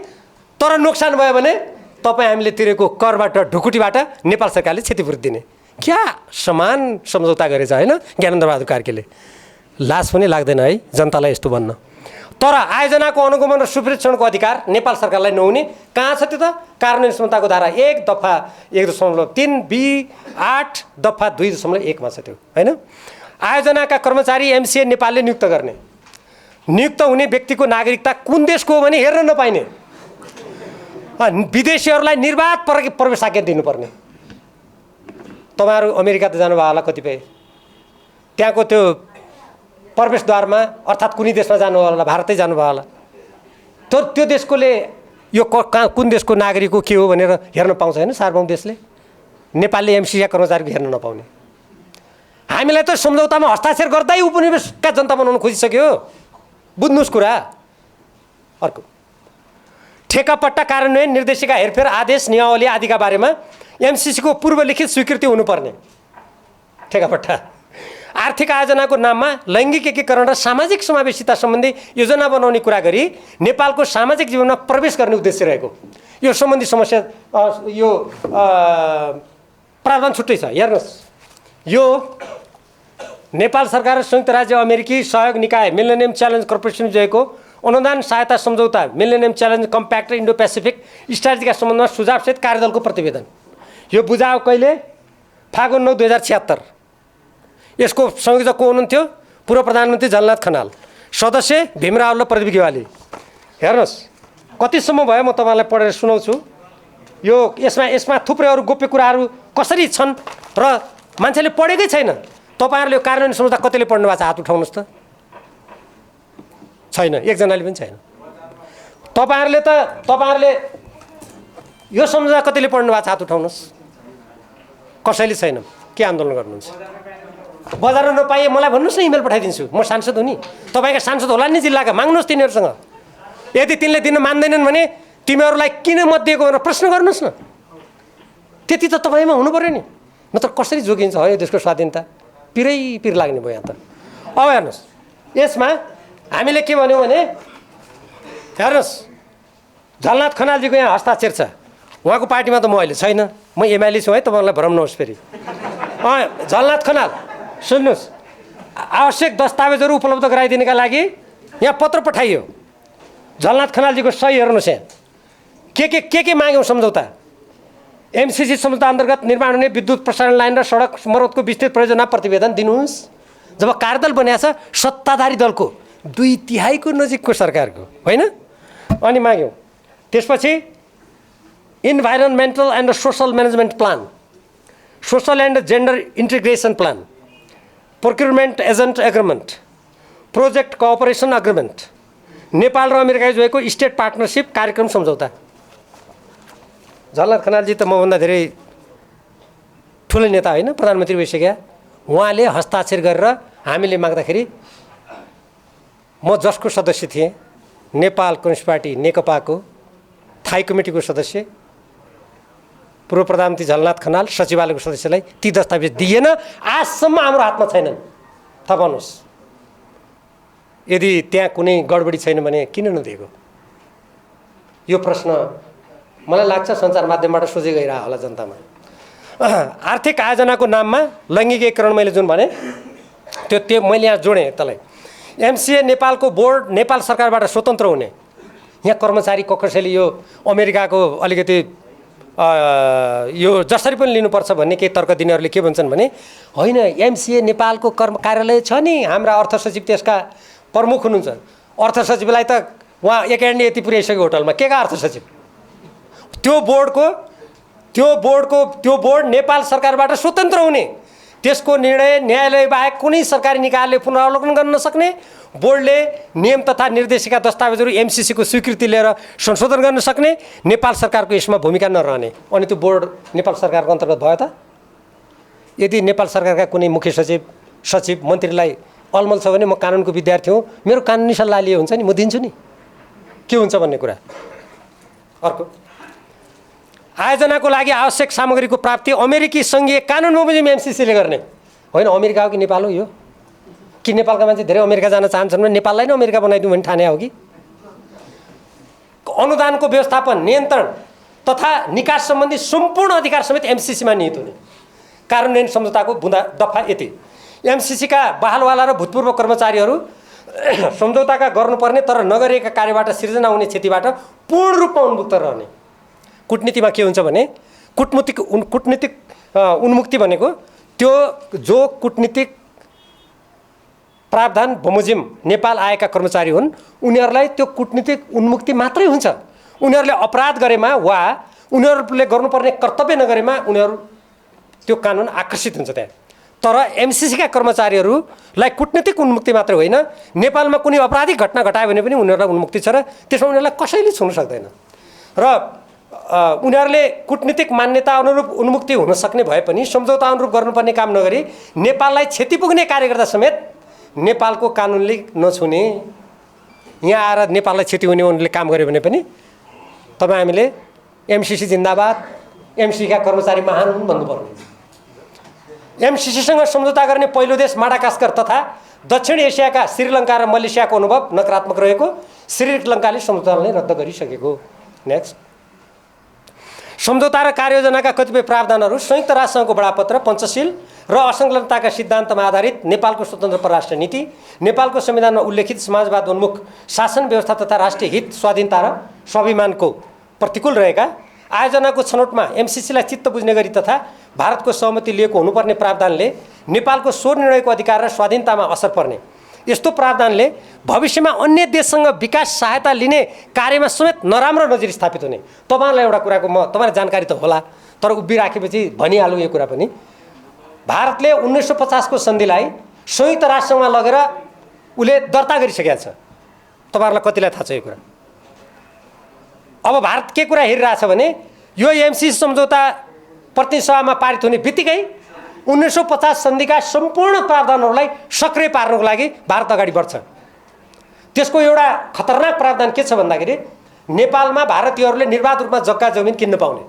तर नोक्सान भयो भने तपाईँ हामीले तिरेको करबाट ढुकुटीबाट नेपाल सरकारले क्षतिपूर्ति दिने। क्या समान सम्झौता गरेछ होइन ज्ञानेन्द्र बहादुर कार्कीले? लाज पनि लाग्दैन है जनतालाई यस्तो भन्न। तर आयोजनाको अनुगमन र सुप्रीक्षणको अधिकार नेपाल सरकारलाई नहुने कहाँ छ? त्यो त कानुनी क्षमताको धारा 1 दफा 1.3B8 दफा 2.1 मा छ त्यो होइन। आयोजनाका कर्मचारी एमसिए नेपालले नियुक्त गर्ने, नियुक्त हुने व्यक्तिको नागरिकता कुन देशको हो भने हेर्न नपाइने, विदेशीहरूलाई निर्वाध प्रवेशाज्ञा दिनुपर्ने। तपाईँहरू अमेरिका त जानुभयो होला कतिपय, त्यहाँको त्यो प्रवेशद्वारमा अर्थात् कुनै देशमा जानुभयो होला, भारतै जानुभयो होला, तर त्यो देशकोले यो कुन देशको नागरिक हो के हो भनेर हेर्न पाउँछ होइन सार्वभौम देशले? नेपालले एमसिसी कर्मचारीको हेर्न नपाउने। हामीलाई त सम्झौतामा हस्ताक्षर गर्दै उपनिवेशका जनता बनाउन खोजिसक्यो। बुझ्नुहोस् कुरा। अर्को, ठेकापट्टा कार्यान्वयन निर्देशिका हेरफेर आदेश नियमावली आदिका बारेमा एमसिसीको पूर्व लिखित स्वीकृति हुनुपर्ने। ठेकापट्टा आर्थिक आयोजनाको नाममा लैङ्गिक एकीकरण र सामाजिक समावेशिता सम्बन्धी योजना बनाउने कुरा गरी नेपालको सामाजिक जीवनमा प्रवेश गर्ने उद्देश्य रहेको यो सम्बन्धी समस्या यो प्रावधान छुट्टै छ। हेर्नुहोस्, यो नेपाल सरकार र संयुक्त राज्य अमेरिकी सहयोग निकाय मिलेनियम च्यालेन्ज कर्पोरेसन जोएको अनुदान सहायता सम्झौता मिलेनियम च्यालेन्ज कम्प्याक्ट र इन्डो पेसिफिक स्ट्राटेजीका सम्बन्धमा सुझावसहित कार्यदलको प्रतिवेदन। यो बुझाव कहिले? फागुन 9 2076। यसको संयोजक को हुनुहुन्थ्यो? पूर्व प्रधानमन्त्री झलनाथ खनाल, सदस्य भीमराव र प्रदीप गेवाली। हेर्नुहोस् कतिसम्म भयो, म तपाईँलाई पढेर सुनाउँछु। यो यसमा थुप्रै अरू गोप्य कुराहरू कसरी छन् र मान्छेले पढेकै छैन। तपाईँहरूले कार्यान्वयन सम्झौता कतिले पढ्नु भएको छ? हात उठाउनुहोस् त। छैन, एकजनाले पनि छैन। तपाईँहरूले यो सम्झौता कतिले पढ्नु भएको छ? हात उठाउनुहोस्। कसैले छैन। के आन्दोलन गर्नुहुन्छ? बजारमा नपाए मलाई भन्नुहोस् न, इमेल पठाइदिन्छु। म सांसद हुँ नि, तपाईँका सांसद होला नि जिल्लाका, माग्नुहोस् तिनीहरूसँग। यदि तिनले दिन मान्दैनन् भने तिमीहरूलाई किन मत दिएको भनेर प्रश्न गर्नुहोस् न। त्यति त तपाईँमा हुनु पऱ्यो नि, नत्र कसरी जोगिन्छ हो यो देशको स्वाधीनता? पिर लाग्ने भयो यहाँ त। अब हेर्नुहोस्, यसमा हामीले के भन्यौँ भने हेर्नुहोस्, झलनाथ खनालजीको यहाँ हस्ताक्षर छ। उहाँको पार्टीमा त म अहिले छैन, म एमआइएल छु है, तपाईँहरूलाई भ्रम नहोस् फेरि। झलनाथ खनाल सुन्नुहोस्, आवश्यक दस्तावेजहरू उपलब्ध गराइदिनका लागि यहाँ पत्र पठाइयो। झलनाथ खनालजीको सही हेर्नुहोस्, यहाँ के माग्यौँ सम्झौता? एमसिसी सम्झौता अन्तर्गत निर्माण हुने विद्युत प्रसारण लाइन र सडक मर्मतको विस्तृत परियोजना प्रतिवेदन दिनुहोस्। जब कार्यदल बनिएको छ सत्ताधारी दलको 2/3 नजिकको सरकारको होइन, अनि माग्यौँ। त्यसपछि environmental and social management plan, social and gender integration plan, procurement agent agreement, project cooperation agreement, Nepal र अमेरिकाले जोएको स्टेट पार्टनरसिप कार्यक्रम सम्झौता। झलनाथ खनालजी त मभन्दा धेरै ठुलो नेता होइन, प्रधानमन्त्री भइसक्या। उहाँले हस्ताक्षर गरेर हामीले माग्दाखेरि म जसको सदस्य थिएँ, नेपाल कम्युनिस्ट पार्टी नेकपाको थाई कमिटीको सदस्य, पूर्व प्रधानमन्त्री झलनाथ खनाल सचिवालयको सदस्यलाई ती दस्तावेज दिएन। आजसम्म हाम्रो हातमा छैनन्। थाहा पाउनुहोस्, यदि त्यहाँ कुनै गडबडी छैन भने किन नदिएको? यो प्रश्न मलाई लाग्छ सञ्चार माध्यमबाट सोझै गइरहेको होला जनतामा। आर्थिक आयोजनाको नाममा लैङ्गिक एकीकरण मैले जुन भने त्यो मैले यहाँ जोडेँ त्यसलाई। एमसिए नेपालको बोर्ड नेपाल सरकारबाट स्वतन्त्र हुने। यहाँ कर्मचारी कसैले यो अमेरिकाको अलिकति यो जसरी पनि लिनुपर्छ भन्ने केही तर्क दिनेहरूले के भन्छन् भने होइन, एमसिए नेपालको कार्यालय छ नि, हाम्रा अर्थ सचिव त्यसका प्रमुख हुनुहुन्छ। अर्थ सचिवलाई त उहाँ एकाडेमी यति पुर्याइसक्यो होटलमा, के का अर्थ सचिव? त्यो बोर्ड नेपाल सरकारबाट स्वतन्त्र हुने, त्यसको निर्णय न्यायालय बाहेक कुनै सरकारी निकायले पुनरावलोकन गर्न नसक्ने, बोर्डले नियम तथा निर्देशिका दस्तावेजहरू एमसीसीको स्वीकृति लिएर संशोधन गर्न सक्ने, नेपाल सरकारको यसमा भूमिका नरहने। अनि त्यो बोर्ड नेपाल सरकारको अन्तर्गत भयो त? यदि नेपाल सरकारका कुनै मुख्य सचिव मन्त्रीलाई अलमल छ भने म कानुनको विद्यार्थी हुँ, मेरो कानुनी सल्लाह लिए हुन्छ नि, म दिन्छु नि के हुन्छ भन्ने कुरा। अर्को, आयोजनाको लागि आवश्यक सामग्रीको प्राप्ति अमेरिकी सङ्घीय कानुन बमोजिम एमसीसीले गर्ने होइन। अमेरिका हो कि नेपाल हो यो? कि नेपालका मान्छे धेरै अमेरिका जान चाहन्छन् भने नेपाललाई नै अमेरिका बनाइदिउँ भने ठाने हो कि? अनुदानको व्यवस्थापन, नियन्त्रण तथा निकास सम्बन्धी सम्पूर्ण अधिकार समेत एमसीसीमा निहित हुने। कार्यान्वयन सम्झौताको बुँदा दफा यति। एमसीसीका बहालवाला र भूतपूर्व कर्मचारीहरू सम्झौताका गर्नुपर्ने तर नगरिएका कार्यबाट सिर्जना हुने क्षतिबाट पूर्ण रूपमा उन्मुक्त रहने। कूटनीतिमा के हुन्छ भने कूटनीतिक उन्मुक्ति भनेको त्यो जो कूटनीतिक प्रावधान बमोजिम नेपाल आएका कर्मचारी हुन् उनीहरूलाई त्यो कूटनीतिक उन्मुक्ति मात्रै हुन्छ। उनीहरूले अपराध गरेमा वा उनीहरूले गर्नुपर्ने कर्तव्य नगरेमा उनीहरू त्यो कानुन आकर्षित हुन्छ त्यहाँ। तर एमसीसीका कर्मचारीहरूलाई कूटनीतिक उन्मुक्ति मात्रै होइन, नेपालमा कुनै आपराधिक घटना घटायो भने पनि उनीहरूलाई उन्मुक्ति छ र त्यसमा उनीहरूलाई कसैले छुन सक्दैन। र उनीहरूले कूटनीतिक मान्यता अनुरूप उन्मुक्ति हुन सक्ने भए पनि सम्झौता अनुरूप गर्नुपर्ने काम नगरी नेपाललाई क्षति पुग्ने कार्य गर्दा समेत नेपालको कानुनले नछुने। यहाँ आएर नेपाललाई क्षति हुने उनीहरूले काम गर्यो भने पनि तपाईँ हामीले एमसीसी जिन्दाबाद, एमसीसीका कर्मचारी महान हुन् भन्नुपर्ने। एमसीसीसँग सम्झौता गर्ने पहिलो देश माडागास्कर तथा दक्षिण एसियाका श्रीलङ्का र मलेसियाको अनुभव नकारात्मक रहेको, श्रीलङ्काले सम्झौतालाई रद्द गरिसकेको। नेक्स्ट, सम्झौता र कार्ययोजनाका कतिपय प्रावधानहरू संयुक्त राष्ट्रसङ्घको बडापत्र, पञ्चशील र असंलग्नताका सिद्धान्तमा आधारित नेपालको स्वतन्त्र परराष्ट्र नीति, नेपालको संविधानमा उल्लेखित समाजवाद उन्मुख शासन व्यवस्था तथा राष्ट्रिय हित, स्वाधीनता र स्वाभिमानको प्रतिकूल रहेका, आयोजनाको छनौटमा एमसीसीलाई चित्त बुझ्ने गरी तथा भारतको सहमति लिएको हुनुपर्ने प्रावधानले नेपालको स्वर निर्णयको अधिकार र स्वाधीनतामा असर पर्ने, यस्तो प्रावधानले भविष्यमा अन्य देशसँग विकास सहायता लिने कार्यमा समेत नराम्रो नजिर स्थापित हुने। तपाईँलाई एउटा कुराको म तपाईँलाई जानकारी त होला तर उभिराखेपछि भनिहालौँ यो कुरा पनि। भारतले 1950 को सन्धिलाई संयुक्त राष्ट्रमा लगेर उसले दर्ता गरिसकेको छ। तपाईँहरूलाई कतिलाई थाहा छ यो कुरा? अब भारत के कुरा हेरिरहेछ भने यो एमसीसी सम्झौता प्रतिनिधि सभामा पारित हुने बित्तिकै 1950 सन्धिका सम्पूर्ण प्रावधानहरूलाई सक्रिय पार्नको लागि भारत अगाडि बढ्छ। त्यसको एउटा खतरनाक प्रावधान के छ भन्दाखेरि नेपालमा भारतीयहरूले निर्वाध रूपमा जग्गा जमिन किन्न पाउने,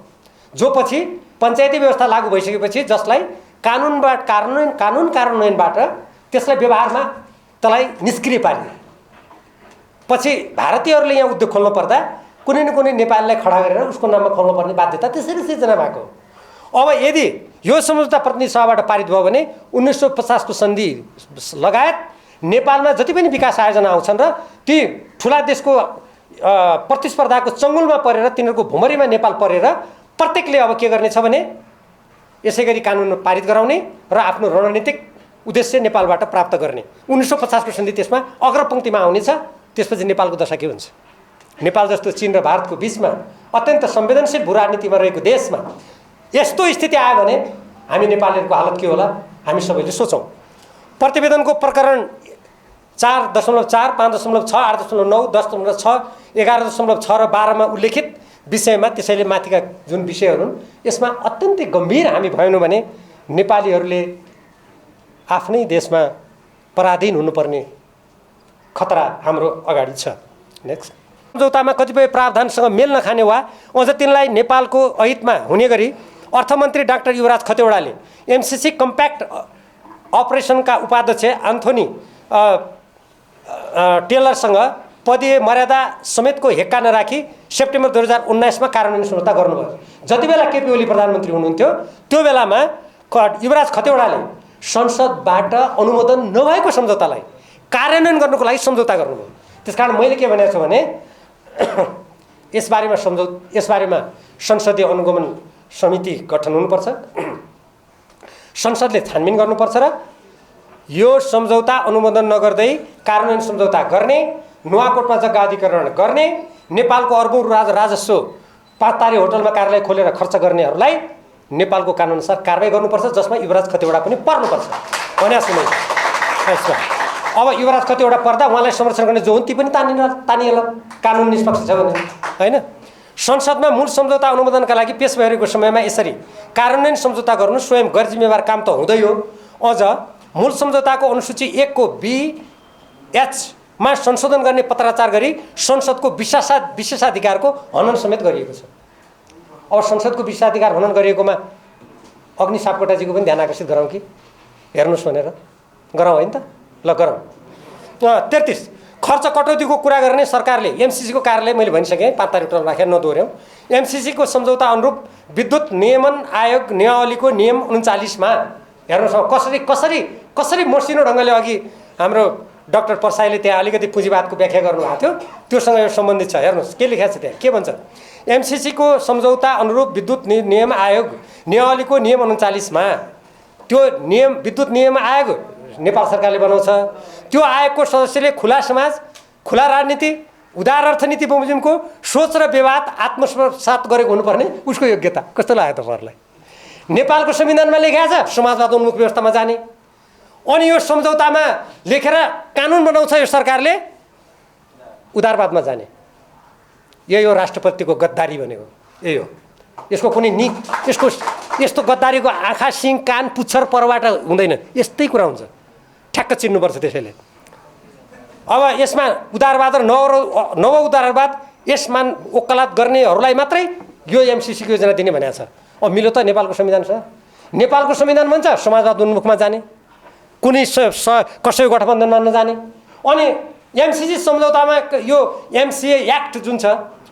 जो पछि पञ्चायती व्यवस्था लागू भइसकेपछि जसलाई कानुन कार्यान्वयनबाट त्यसलाई व्यवहारमा त्यसलाई निष्क्रिय पारिने। पछि भारतीयहरूले यहाँ उद्योग खोल्नु पर्दा कुनै न कुनै नेपाललाई खडा गरेर उसको नाममा खोल्नुपर्ने बाध्यता त्यसरी सिर्जना भएको। अब यदि यो सम्झौता प्रतिनिधि सभाबाट पारित भयो भने 1950 को सन्धि लगायत नेपालमा जति पनि विकास आयोजना आउँछन् र ती ठुला देशको प्रतिस्पर्धाको चङ्गुलमा परेर तिनीहरूको भुमरीमा नेपाल परेर प्रत्येकले अब के गर्नेछ भने यसै गरी कानुन पारित गराउने र आफ्नो रणनीतिक उद्देश्य नेपालबाट प्राप्त गर्ने। 1950 को सन्धि त्यसमा अग्रपङ्क्तिमा आउनेछ। त्यसपछि नेपालको दशा के हुन्छ? नेपाल जस्तो चीन र भारतको बीचमा अत्यन्त संवेदनशील भू राजनीतिमा रहेको देशमा यस्तो स्थिति आयो भने हामी नेपालीहरूको हालत के होला हामी सबैले सोचौँ। प्रतिवेदनको प्रकरण 4.4, 5.6, 8.9, 10.6, 11.6 र 12 मा उल्लेखित विषयमा त्यसैले माथिका जुन विषयहरू हुन् यसमा अत्यन्तै गम्भीर हामी भएनौँ भने नेपालीहरूले आफ्नै देशमा पराधीन हुनुपर्ने खतरा हाम्रो अगाडि छ। नेक्स्ट, सम्झौतामा कतिपय प्रावधानसँग मेल नखाने वा अझ तिनलाई नेपालको अहितमा हुने गरी अर्थमन्त्री डाक्टर युवराज खतिवडाले एमसीसी कम्प्याक्ट अपरेसनका उपाध्यक्ष एन्थोनी टेलरसँग पदीय मर्यादा समेतको हेक्का नराखी सेप्टेम्बर 2019 मा कार्यान्वयन सम्झौता गर्नुभयो। जति बेला केपी ओली प्रधानमन्त्री हुनुहुन्थ्यो त्यो बेलामा युवराज खतिवडाले संसदबाट अनुमोदन नभएको सम्झौतालाई कार्यान्वयन गर्नुको लागि सम्झौता गर्नुभयो। त्यसकारण मैले के भनेको छु भने यसबारेमा संसदीय अनुगमन समिति गठन हुनुपर्छ, संसदले छानबिन गर्नुपर्छ र यो सम्झौता अनुमोदन नगर्दै कार्यान्वयन सम्झौता गर्ने, नुवाकोटमा जग्गा अधिग्रहण गर्ने, नेपालको अर्बौं राजस्व 5 तारे होटलमा कार्यालय खोलेर खर्च गर्नेहरूलाई नेपालको कानुनअनुसार कारबाही गर्नुपर्छ, जसमा युवराज खतिवडा पनि पर्नुपर्छ भने सुने। यसमा अब युवराज कतिवटा पर्दा उहाँलाई संरक्षण गर्ने जो हुन् ती पनि तानिएला कानुन निष्पक्ष छ भने, होइन? संसदमा मूल सम्झौता अनुमोदनका लागि पेश भइरहेको समयमा यसरी कार्यान्वयन सम्झौता गर्नु स्वयं गैर जिम्मेवार काम त हुँदै हो। अझ मूल सम्झौताको अनुसूची 1 को BH संशोधन गर्ने पत्राचार गरी संसदको विशेषाधिकारको हनन समेत गरिएको छ। अब संसदको विशेषाधिकार हनन गरिएकोमा अग्नि सापकोटाजीको पनि ध्यान आकर्षित गरौँ कि? हेर्नुहोस् भनेर गरौँ, होइन त? ल गरौँ। 33 खर्च कटौतीको कुरा गर्ने सरकारले एमसिसीको कार्यालय मैले भनिसकेँ, 5 तारिक राखेर नदोहोर्याउँ। एमसिसीको सम्झौता अनुरूप विद्युत नियमन आयोग नियमावलीको नियम 39 मा हेर्नुहोस् कसरी मसिनो ढङ्गले अघि हाम्रो डाक्टर परसाईले त्यहाँ अलिकति पुँजीवादको व्याख्या गर्नुभएको थियो, त्योसँग यो सम्बन्धित छ। हेर्नुहोस् के लेखेको छ त्यहाँ, के भन्छ? एमसिसीको सम्झौता अनुरूप विद्युत नियम आयोग नियमावलीको नियम 39 मा त्यो नियम विद्युत नियम आयोग नेपाल सरकारले बनाउँछ। त्यो आयोगको सदस्यले खुला समाज, खुला राजनीति, उदार अर्थनीति बमोजिमको सोच र व्यवहार आत्मसात गरेको हुनुपर्ने उसको योग्यता कस्तो लाग्यो तपाईँहरूलाई? नेपालको संविधानमा लेखेको छ समाजवाद उन्मुख व्यवस्थामा जाने, अनि यो सम्झौतामा लेखेर कानुन बनाउँछ यो सरकारले उदारवादमा जाने। यही हो राष्ट्रपतिको गद्दारी भनेको, यही हो। यसको कुनै यस्तो गद्दारीको आँखा, सिङ, कान, पुच्छर परबाट हुँदैन, यस्तै कुरा हुन्छ। ठ्याक्क चिन्नुपर्छ त्यसैले। अब यसमा उदारवाद र नव उदारवाद यसमा वकालत गर्नेहरूलाई मात्रै यो एमसिसीको योजना दिने भनेको छ। अब मिल्यो त नेपालको संविधानसँग? नेपालको संविधान भन्छ समाजवाद उन्मुखमा जाने, कुनै कसैको गठबन्धनमा नजाने। अनि एमसिसी सम्झौतामा यो एमसिए एक्ट जुन छ,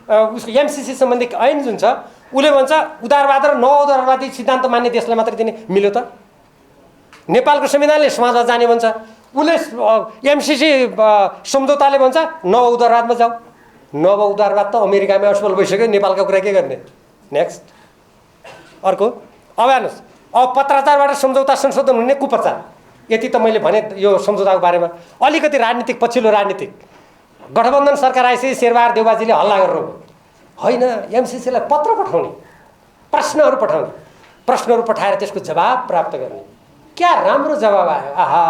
उसको एमसिसी सम्बन्धी ऐन जुन छ, उसले भन्छ उदारवाद र नव उदारवादी सिद्धान्त मान्ने देशलाई मात्रै दिने। मिल्यो त? नेपालको संविधानले समाजवाद जाने भन्छ, उसले एमसिसी सम्झौताले भन्छ नव उदारवादमा जाऊ। नव उदारवाद त अमेरिकामै असफल भइसक्यो, नेपालको कुरा के गर्ने? नेक्स्ट अर्को। अब हेर्नुहोस्, अब पत्राचारबाट सम्झौता संशोधन हुने कुप्रचार, यति त मैले भने यो सम्झौताको बारेमा। अलिकति राजनीतिक पछिल्लो राजनीतिक गठबन्धन सरकार आएपछि शेरबहादुर देउवाजीले हल्ला गर्नुभयो, होइन एमसिसीलाई पत्र पठाउने, प्रश्नहरू पठाएर त्यसको जवाब प्राप्त गर्ने। क्या राम्रो जवाब आयो, आहा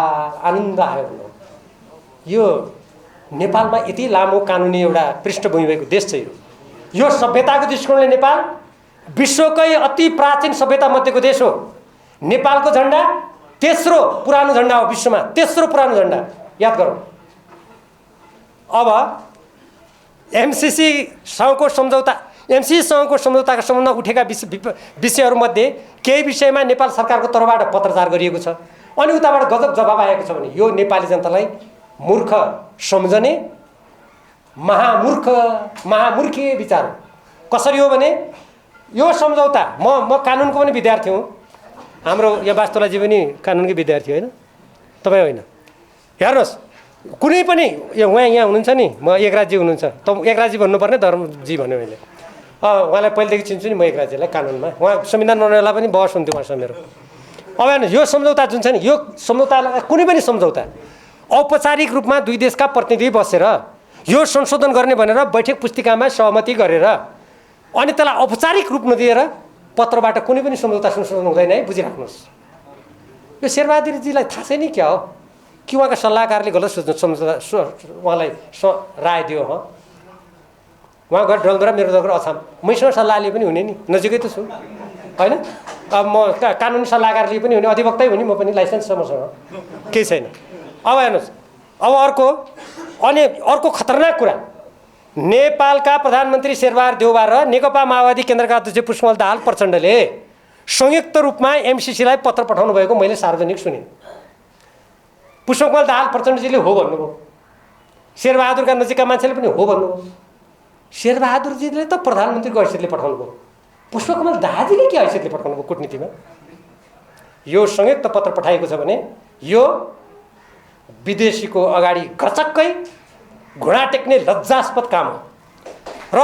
आनन्द आयो। यो नेपालमा यति लामो कानुनी एउटा पृष्ठभूमि भएको देश छ। यो सभ्यताको दृष्टिकोणले नेपाल विश्वकै अति प्राचीन सभ्यता मध्येको देश हो। नेपालको झन्डा तेस्रो पुरानो झन्डा हो, विश्वमा तेस्रो पुरानो झन्डा, याद गरौँ। अब एमसिसीसँगको सम्झौताका सम्बन्धमा उठेका विषयहरूमध्ये केही विषयमा नेपाल सरकारको तर्फबाट पत्रचार गरिएको छ। अनि उताबाट गजब जवाब आएको छ भने यो नेपाली जनतालाई मूर्ख सम्झने महामूर्खे विचार हो। कसरी हो भने यो सम्झौता, म कानुनको पनि विद्यार्थी हुँ, हाम्रो यहाँ वास्तुलाजी पनि कानुनकै विद्यार्थी होइन, तपाईँ होइन? हेर्नुहोस्, कुनै पनि उहाँ यहाँ हुनुहुन्छ नि, म एकराजी हुनुहुन्छ, त एकराजी भन्नुपर्ने धर्मजी भन्यो मैले। उहाँलाई पहिलेदेखि चिन्छु नि म एकराजीलाई कानुनमा, उहाँ संविधान बनाउनेलाई पनि बहस हुन्थ्यो उहाँसँग मेरो। अब हेर्नुहोस्, यो सम्झौता जुन छ नि, यो सम्झौतालाई कुनै पनि सम्झौता औपचारिक रूपमा दुई देशका प्रतिनिधि बसेर यो संशोधन गर्ने भनेर बैठक पुस्तिकामा सहमति गरेर अनि त्यसलाई औपचारिक रूप नदिएर पत्रबाट कुनै पनि सम्झौता संशोधन हुँदैन है, बुझिराख्नुहोस्। यो शेरबहादुरजीलाई थाहा छैन क्या हो कि उहाँका सल्लाहकारले गलत सम्झौता उहाँलाई राय दियो। उहाँ घर डलद्रा मेरो घर अछाम, मैसँग सल्लाह लिए पनि हुने नि, नजिकै त छु होइन? अब म कानुनी सल्लाहकारले पनि हुने, अधिवक्तै हुने, म पनि लाइसेन्स छ मसँग, केही छैन। अब हेर्नुहोस्, अब अर्को खतरनाक कुरा, नेपालका प्रधानमन्त्री शेरबहादुर देउवा र नेकपा माओवादी केन्द्रका अध्यक्ष पुष्पकमल दाहाल प्रचण्डले संयुक्त रूपमा एमसिसीलाई पत्र पठाउनु भएको मैले सार्वजनिक सुने। पुष्पकमल दाहाल प्रचण्डजीले हो भन्नुभयो, शेरबहादुरका नजिकका मान्छेले पनि हो भन्नुभयो। शेरबहादुरजीले त प्रधानमन्त्रीको हैसियतले पठाउनु भयो, पुष्पकमल दाहालजीले के हैसियतले पठाउनु भयो कुटनीतिमा? यो संयुक्त पत्र पठाएको छ भने यो विदेशीको अगाडि गचक्कै घुँडा टेक्ने लज्जास्पद काम हो। र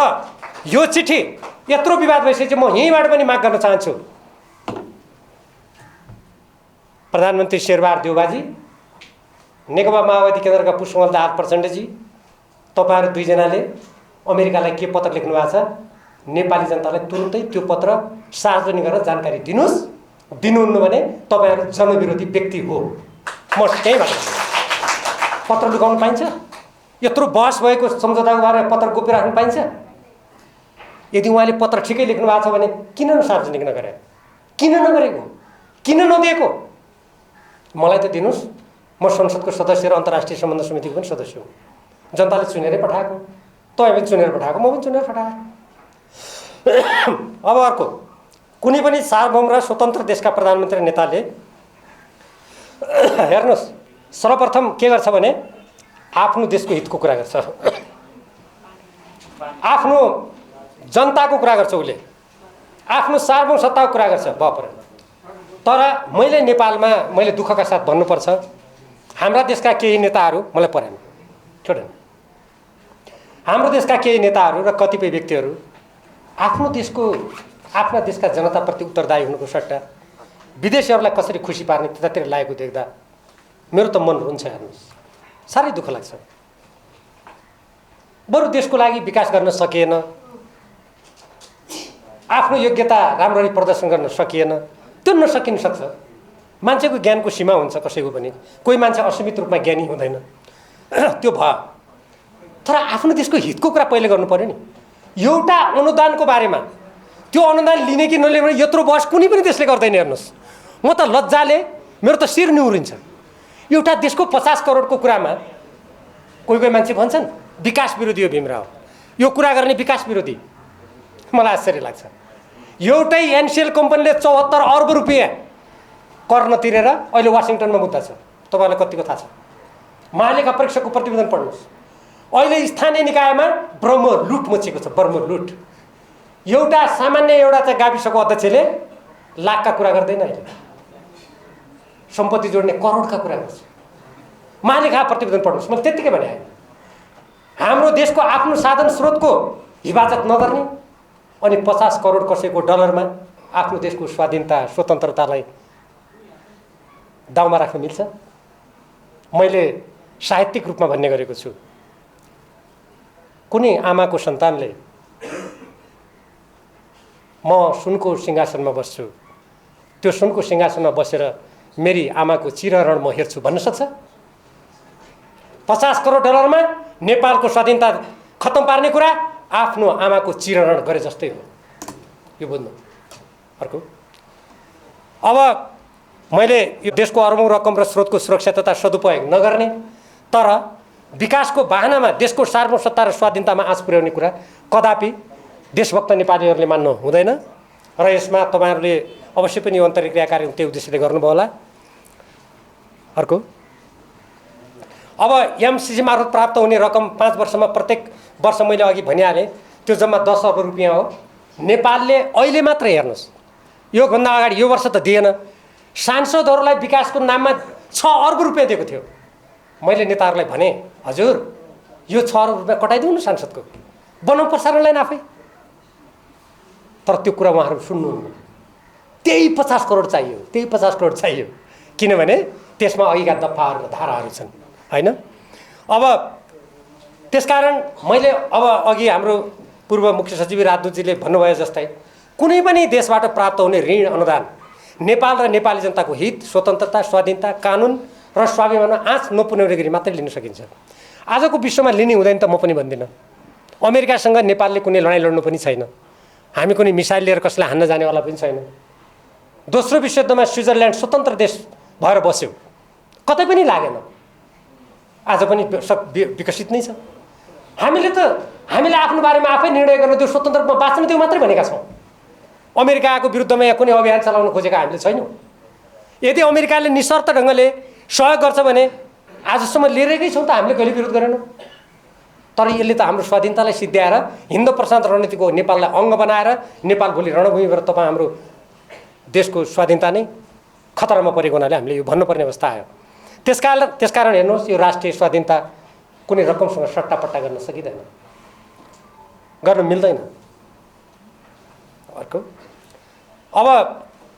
यो चिठी यत्रो विवाद भइसकेपछि म यहीँबाट पनि माग गर्न चाहन्छु, प्रधानमन्त्री शेरबहादुर देउवाजी, नेकपा माओवादी केन्द्रका पुष्पकमल दाहाल प्रचण्डजी, तपाईँहरू दुईजनाले अमेरिकालाई के पत्र लेख्नु भएको छ नेपाली जनतालाई तुरुन्तै त्यो पत्र सार्वजनिक गरेर जानकारी दिनुहोस्। दिनुहुन्न भने तपाईँहरू जनविरोधी व्यक्ति हो। म त्यहीँबाट पत्र लुकाउनु पाइन्छ? यत्रो बहस भएको सम्झौताको बारेमा पत्र गोप्य राख्नु पाइन्छ? यदि उहाँले पत्र ठिकै लेख्नु भएको छ भने किन सार्वजनिक नगरे? किन नगरेको? किन नदिएको? मलाई त दिनुहोस्। म संसदको सदस्य र अन्तर्राष्ट्रिय सम्बन्ध समितिको पनि सदस्य हुँ। जनताले चुनेरै पठाएको, तपाईँ पनि चुनेर पठाएको, म पनि चुनेर पठाएको। अब अर्को, कुनै पनि सार्वभौम र स्वतन्त्र देशका प्रधानमन्त्री नेताले हेर्नुहोस् सर्वप्रथम के गर्छ भने आफ्नो देशको हितको कुरा गर्छ, आफ्नो जनताको कुरा गर्छ, उसले आफ्नो सार्वभौम सत्ताको कुरा गर्छ बापर। तर मैले नेपालमा मैले दुःखका साथ भन्नुपर्छ, हाम्रा देशका केही नेताहरू मलाई परेन छोडेन, हाम्रो देशका केही नेताहरू र कतिपय व्यक्तिहरू आफ्नो देशका जनताप्रति उत्तरदायी हुनुको सट्टा विदेशीहरूलाई कसरी खुसी पार्ने त्यतातिर लागेको देख्दा मेरो त मन रुन्छ। हेर्नुहोस् साह्रै दुःख लाग्छ। बरु देशको लागि विकास गर्न सकिएन, आफ्नो योग्यता राम्ररी प्रदर्शन गर्न सकिएन, त्यो नसकिन सक्छ। मान्छेको ज्ञानको सीमा हुन्छ कसैको पनि, कोही मान्छे असीमित रूपमा ज्ञानी हुँदैन, त्यो भयो। तर आफ्नो देशको हितको कुरा पहिले गर्नु पर्यो नि। एउटा अनुदानको बारेमा त्यो अनुदान लिने कि नलिने भने यत्रो बहस कुनै पनि देशले गर्दैन। हेर्नुहोस् म त लज्जाले मेरो त शिर निहुरिन्छ। एउटा देशको 50 करोडको कुरामा कोही कोही मान्छे भन्छन् विकास विरोधी हो भीमराव, यो कुरा गर्ने विकास विरोधी। मलाई आश्चर्य लाग्छ। एउटै एनसिएल कम्पनीले 74 अर्ब रुपियाँ कर नतिरेर अहिले वासिङटनमा मुद्दा छ। तपाईँलाई कतिको थाहा छ? महालेखा परीक्षकको प्रतिवेदन पढ्नुहोस्। अहिले स्थानीय निकायमा ब्रह्म लुट मचेको छ, ब्रह्म लुट। एउटा सामान्य एउटा चाहिँ गाविसको अध्यक्षले लाखका कुरा गर्दैन, अहिले सम्पत्ति जोड्ने करोडका कुरा गर्छ। महालेखा प्रतिवेदन पढ्नुहोस्। मैले त्यत्तिकै भने हाम्रो देशको आफ्नो साधन स्रोतको हिफाजत नगर्ने अनि 50 करोड कसैको डलरमा आफ्नो देशको स्वाधीनता स्वतन्त्रतालाई दाउमा राख्न मिल्छ? मैले साहित्यिक रूपमा भन्ने गरेको छु, कुनै आमाको सन्तानले म सुनको सिंहासनमा बस्छु, त्यो सुनको सिंहासनमा बसेर मेरी आमाको चिरहरण म हेर्छु भन्न सक्छ? 50 करोड डलरमा नेपालको स्वाधीनता खत्तम पार्ने कुरा आफ्नो आमाको चिरहरण गरे जस्तै हो। यो बुझ्नु। अर्को, अब मैले यो देशको अरबौं रकम र स्रोतको सुरक्षा तथा सदुपयोग नगर्ने तर विकासको बहानामा देशको सार्वभौमसत्ता र स्वाधीनतामा आँच पुर्याउने कुरा कदापि देशभक्त नेपालीहरूले मान्नु हुँदैन र यसमा तपाईँहरूले अवश्य पनि यो अन्तर्क्रिया कार्य त्यही उद्देश्यले गर्नुभयो होला। अर्को, अब एमसिसी मार्फत प्राप्त हुने रकम 5 वर्षमा प्रत्येक वर्ष मैले अघि भनिहालेँ त्यो जम्मा 10 अर्ब रुपियाँ हो। नेपालले अहिले मात्र हेर्नुहोस्, योभन्दा अगाडि यो वर्ष त दिएन, सांसदहरूलाई विकासको नाममा 6 अर्ब रुपियाँ दिएको थियो। मैले नेताहरूलाई भने हजुर यो 6 अर्ब रुपियाँ कटाइदिउँ न सांसदको, बनाउँ प्रसारणलाई आफै। तर त्यो कुरा उहाँहरू सुन्नुहुन्न। त्यही 50 करोड चाहियो, त्यही 50 करोड चाहियो, किनभने त्यसमा अघिका दफाहरू धाराहरू छन् हैन। अब त्यसकारण मैले अब अघि हाम्रो पूर्व मुख्य सचिव राजदूतजीले भन्नुभयो जस्तै कुनै पनि देशबाट प्राप्त हुने ऋण अनुदान नेपाल र नेपाली जनताको हित, स्वतन्त्रता, स्वाधीनता, कानुन र स्वाभिमानमा आँच नपुर्याउने गरी मात्रै लिन सकिन्छ। आजको विश्वमा लिने हुँदैन त म पनि भन्दिनँ। अमेरिकासँग नेपालले कुनै लडाइँ लड्नु पनि छैन, हामी कुनै मिसाइल लिएर कसैलाई हान्न जानेवाला पनि छैन। दोस्रो विश्वयुद्धमा स्विजरल्यान्ड स्वतन्त्र देश भएर बस्यो, कतै पनि लागेन, आज पनि विकसित नै छ। हामीले आफ्नो बारेमा आफै निर्णय गर्न दिउँ, स्वतन्त्र रूपमा बाँच्न दिउँ मात्रै भनेका छौँ। अमेरिकाको विरुद्धमा यहाँ कुनै अभियान चलाउन खोजेका हामीले छैनौँ। यदि अमेरिकाले निशर्त ढङ्गले सहयोग गर्छ भने आजसम्म लिएकै छौँ त, हामीले कहिले विरोध गरेनौँ। तर यसले त हाम्रो स्वाधीनतालाई सिद्ध्याएर हिन्द प्रशान्त रणनीतिको नेपाललाई अङ्ग बनाएर नेपाल भोलि रणभूमिबाट तपाईँ हाम्रो देशको स्वाधीनता नै खतरामा परेको हुनाले हामीले यो भन्नुपर्ने अवस्था आयो। त्यसकारण हेर्नुहोस्, यो राष्ट्रिय स्वाधीनता कुनै रकमसँग सट्टापट्टा गर्न सकिँदैन, गर्न मिल्दैन। अर्को, अब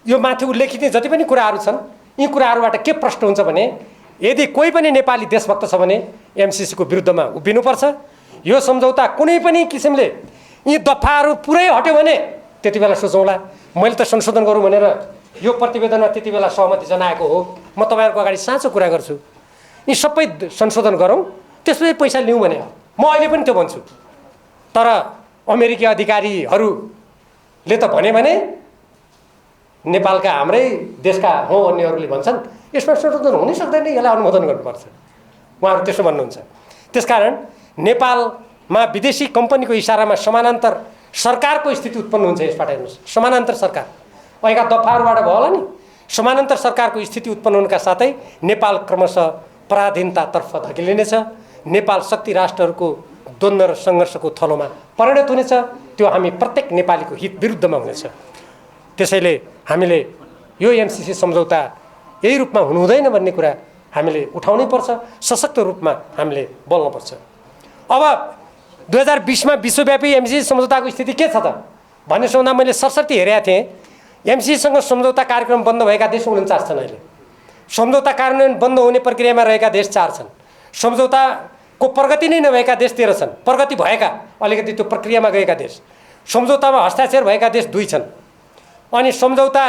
यो माथि उल्लेखित जति पनि कुराहरू छन्, यी कुराहरूबाट के प्रश्न हुन्छ भने यदि कोही पनि नेपाली देशभक्त छ भने एमसिसीको विरुद्धमा उभिनुपर्छ। यो सम्झौता कुनै पनि किसिमले यी दफाहरू पुरै हट्यो भने त्यति बेला सोचौँला। मैले त संशोधन गरौँ भनेर यो प्रतिवेदनमा त्यति बेला सहमति जनाएको हो। म तपाईँहरूको अगाडि साँचो कुरा गर्छु, यी सबै संशोधन गरौँ, त्यसपछि पैसा लिउँ भने हो। म अहिले पनि त्यो भन्छु। तर अमेरिकी अधिकारीहरूले त भने नेपालका हाम्रै देशका हौँ भन्नेहरूले भन्छन् यसमा संशोधन हुनै सक्दैन, यसलाई अनुमोदन गर्नुपर्छ। उहाँहरू त्यसो भन्नुहुन्छ। त्यसकारण नेपालमा विदेशी कम्पनीको इसारामा समानान्तर सरकारको स्थिति उत्पन्न हुन्छ। यसबाट हेर्नुहोस्, समानान्तर सरकार अहिलेका दफाहरूबाट भयो होला नि। समानान्तर सरकारको स्थिति उत्पन्न हुनुका साथै नेपाल क्रमशः पराधीनतातर्फ धकेलिनेछ। नेपाल शक्ति राष्ट्रहरूको द्वन्द्व र सङ्घर्षको थलोमा परिणत हुनेछ। त्यो हामी प्रत्येक नेपालीको हित विरुद्धमा हुनेछ। त्यसैले हामीले यो एमसिसी सम्झौता यही रूपमा हुनु हुँदैन भन्ने कुरा हामीले उठाउनै पर्छ। सशक्त रूपमा हामीले बोल्नुपर्छ। अब 2020मा विश्वव्यापी एमसिसी सम्झौताको स्थिति के छ त भन्ने सोच्दा मैले सरसर्ती हेरेका थिएँ। एमसिसीसँग सम्झौता कार्यक्रम बन्द भएका देश 49 छन्। अहिले सम्झौता कार्यान्वयन बन्द हुने प्रक्रियामा रहेका देश 4 छन्। सम्झौताको प्रगति नै नभएका देश 13 छन्। प्रगति भएका अलिकति त्यो प्रक्रियामा गएका देश, सम्झौतामा हस्ताक्षर भएका देश 2 छन्। अनि सम्झौता